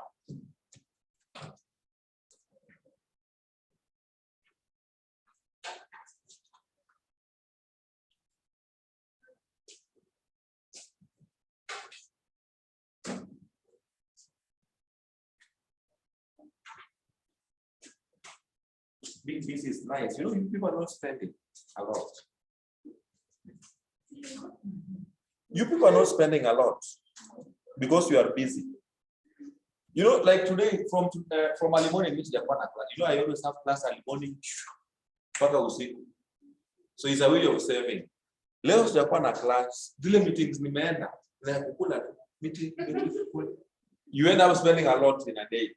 Speaker 1: This is nice. You know, people are not spending a lot. You people are not spending a lot because you are busy. You know, like today from early morning, you know, I always have class early morning. So it's a way of saving. Leo sijakuwa na class. Zile meetings nimeenda. Meeting. You end up spending a lot in a day.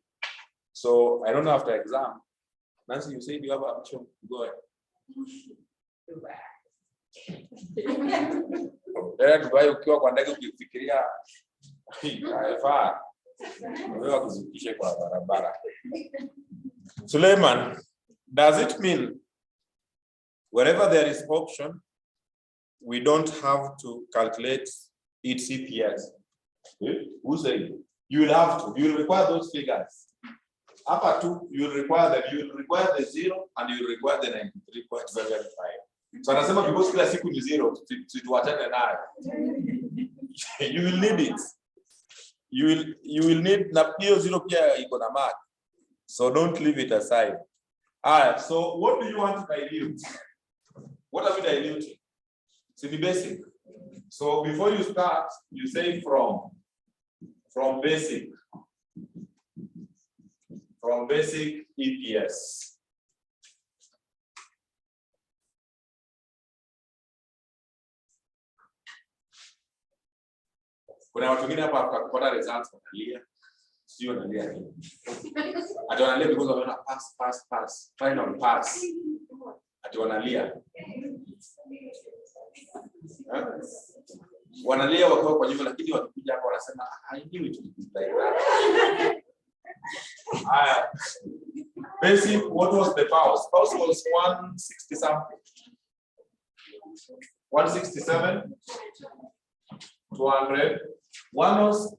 Speaker 1: So I don't know after exam. Nancy, you said you have a mission to go ahead. Dubai ukiwa kwa ndege ukifikiria haifaa. Wewe kuzikisha kwa barabara. Suleiman, does it mean wherever there is option, we don't have to calculate its CPS? Who said? You will have to. You will require those figures. Upper two, you will require them. You will require the 0 and you will require the 93.75. So anasema because kila siku ni 0, tuachane nayo. You will need it. You will need na hiyo 0 pia iko na mark. So don't leave it aside. Alright, so what do you want to dilute? What are we diluting? So the basic. So before you start, you say from basic. From basic EPS. Kuna watu wengine hapa kupata results wanalia. Sio wanalia nini? Ati wanalia because wanaona pass, final pass. Ati wanalia. Wanalia wakiwa kwa nyumba lakini wakikuja hapa wanasema I knew it would be like that. Basic, what was the pause? Pause was 160 something. 167, 200. One was,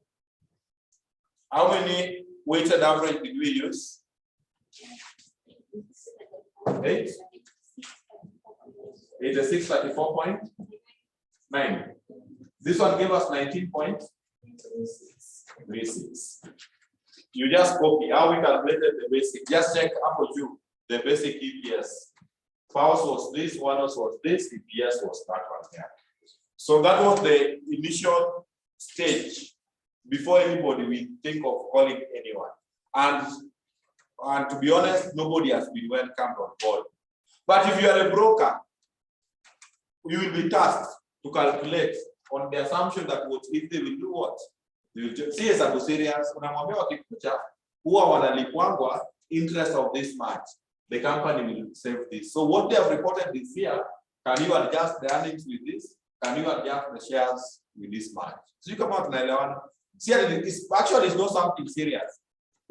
Speaker 1: how many weighted average did we use? 8. 8 8634.9. This one gave us 19.36. You just copy how we calculated the basic. Just check up with you the basic EPS. Powers was this, one was this, EPS was that one here. So that was the initial stage before anybody will think of calling anyone. And to be honest, nobody has been welcomed on board. But if you are a broker, you will be tasked to calculate on the assumption that what if they will do what? They will just see as a serious unamwambia wakikuja huwa wanalipwangwa interest of this much. The company will save this. So what they have reported this year, can you adjust the earnings with this? Can you adjust the shares with this much? So you come out na see, it's actually it's not something serious.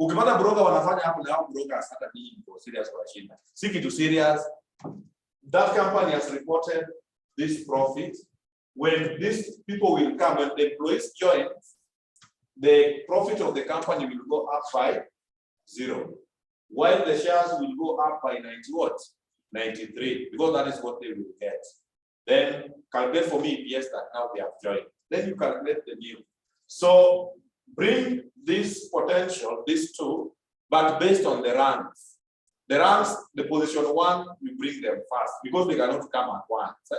Speaker 1: Ukipata broker wanafanya hapo na hao brokers hata ni serious kwa shida. Si kitu serious. That company has reported this profit. When these people will come, when the employees join, the profit of the company will go up by 0, while the shares will go up by 93, because that is what they will get. Then calculate for me EPS that now they have joined. Then you calculate the new. So bring this potential, these two, but based on the ranks. The ranks, the position 1, we bring them first because they cannot come at once.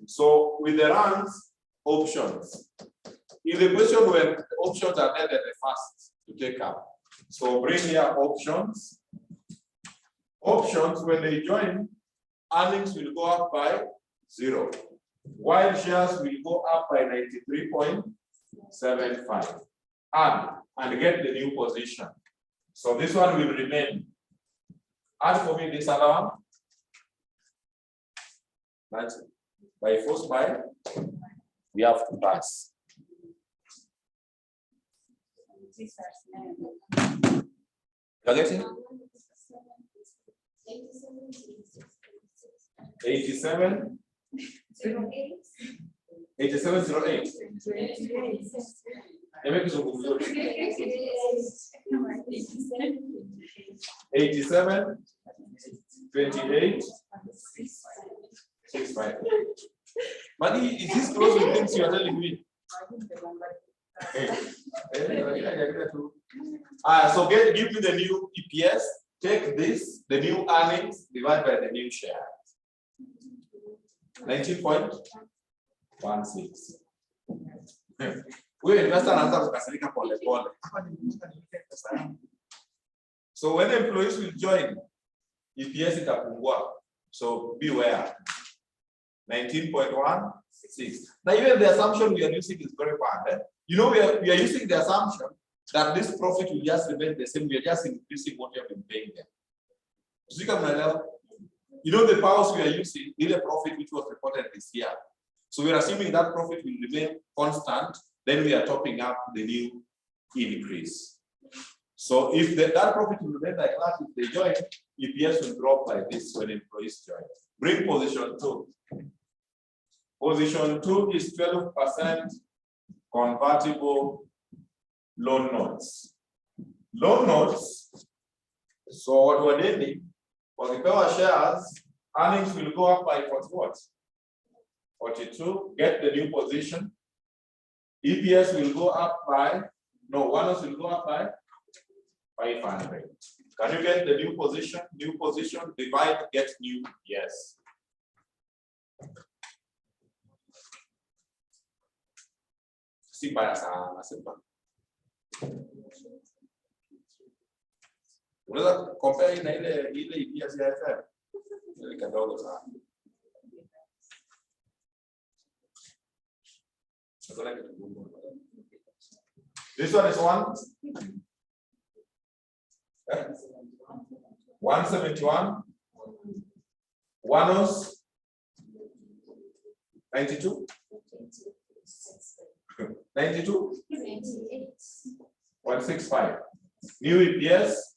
Speaker 1: So with the ranks, options. In the question when options are there, they're the first to take up. So bring here options. Options, when they join, earnings will go up by 0, while shares will go up by 93.75. And get the new position. So this one will remain. Add for me this other one. That's it. By force by, we have to pass. You get it? 87. 8708. 87 28 65. But is this close with things you are telling me? So give me the new EPS, take this, the new earnings, divide by the new share. 19.16. So when employees will join, EPS itapungua. So beware. 19.16. Now even the assumption we are using is very bad. You know, we are using the assumption that this profit will just remain the same. We are just increasing what you have been paying them. You know, the powers we are using is the profit which was reported this year. So we are assuming that profit will remain constant. Then we are topping up the new increase. So if that profit will remain like that, if they join, EPS will drop like this when employees join. Bring position 2. Position 2 is 12% convertible loan notes. Loan notes. So what we're doing for the power shares, earnings will go up by 42. Get the new position. EPS will go up by, ones will go up by 500. Can you get the new position? New position, divide, get new, yes. Si para sana, simple. Unaweza compare na ile EPS ya FM. Ile kidogo sana. This one is 171. One was 92. 92. 165. New EPS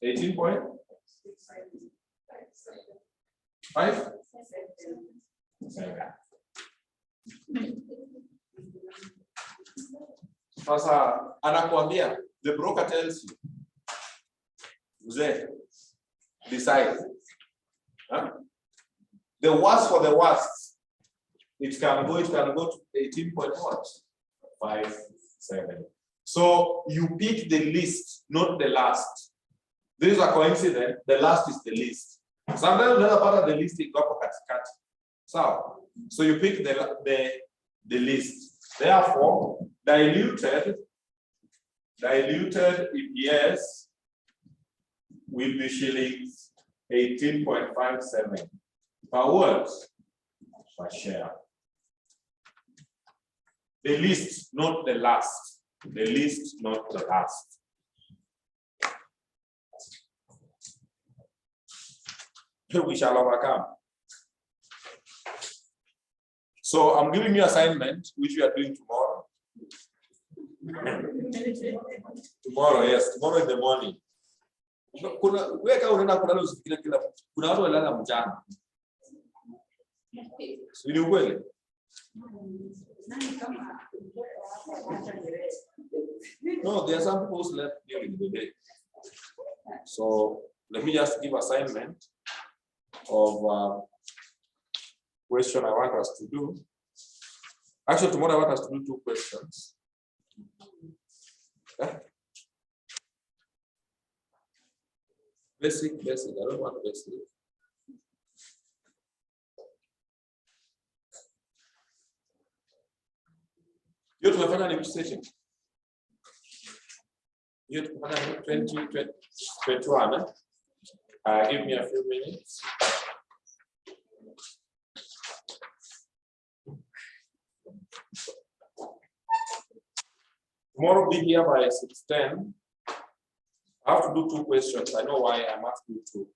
Speaker 1: 18.5. Sasa anakuambia, the broker tells you, mzee, decide. Huh? The worst for the worst, it can go to 18.57. So you pick the least, not the last. This is a coincidence. The last is the least. Sometimes another part of the list is up katikati. So you pick the least. Therefore, diluted EPS will be shillings 18.57 per word per share. The least, not the last. The least, not the last. We shall overcome. So I'm giving you assignment which we are doing tomorrow. Tomorrow, yes, tomorrow in the morning. Kuna watu walala mchana. Ni ukweli? No, there are some people who slept during the day. So let me just give assignment of question I want us to do. Actually, tomorrow I want us to do 2 questions. Yeah? Basic. I don't want basic. You have to have session. You have to have 21. Give me a few minutes. Tomorrow be here by 6:10. I have to do 2 questions. I know why I must do 2.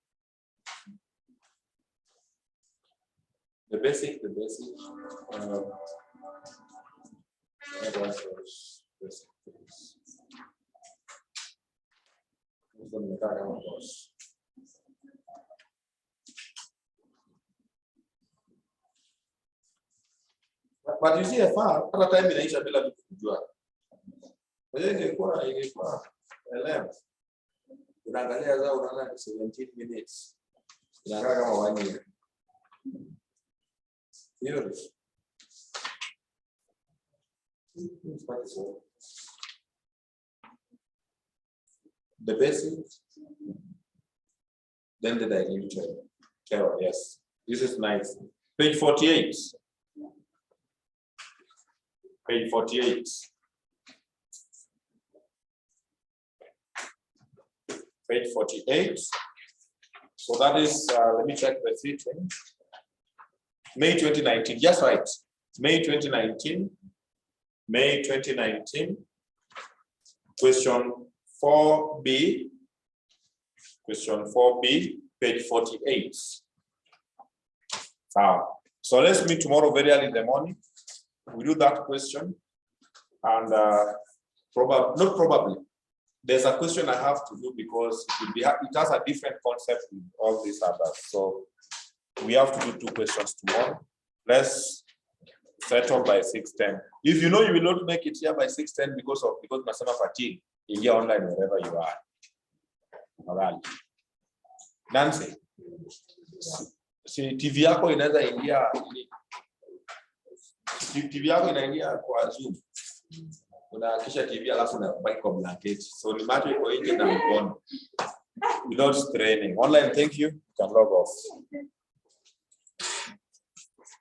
Speaker 1: The basic. But you see, other time inaisha bila kujua. Ingekuwa 11. Unaangalia zao unaona 17 minutes. Inakaa kama 1 year. Hiyo. The basic, then the diluted. Yes, this is nice. Page 48. Page 48. Page 48. So that is, let me check the 3 things. May 2019, just right. May 2019. May 2019. Question 4B. Question 4B, page 48. So let's meet tomorrow very early in the morning. We do that question. And not probably. There's a question I have to do because it has a different concept with all these others. So we have to do 2 questions tomorrow. Let's settle by 6:10. If you know you will not make it here by 6:10 because Masama fatigue, you get online wherever you are. Alright. Nancy, si TV yako inaweza ingia TV yako inaingia kwa Zoom. Unahakisha TV alafu unabaki kwa blanket. So ni macho iko nje na mkono. Without straining. Online, thank you. You can log off.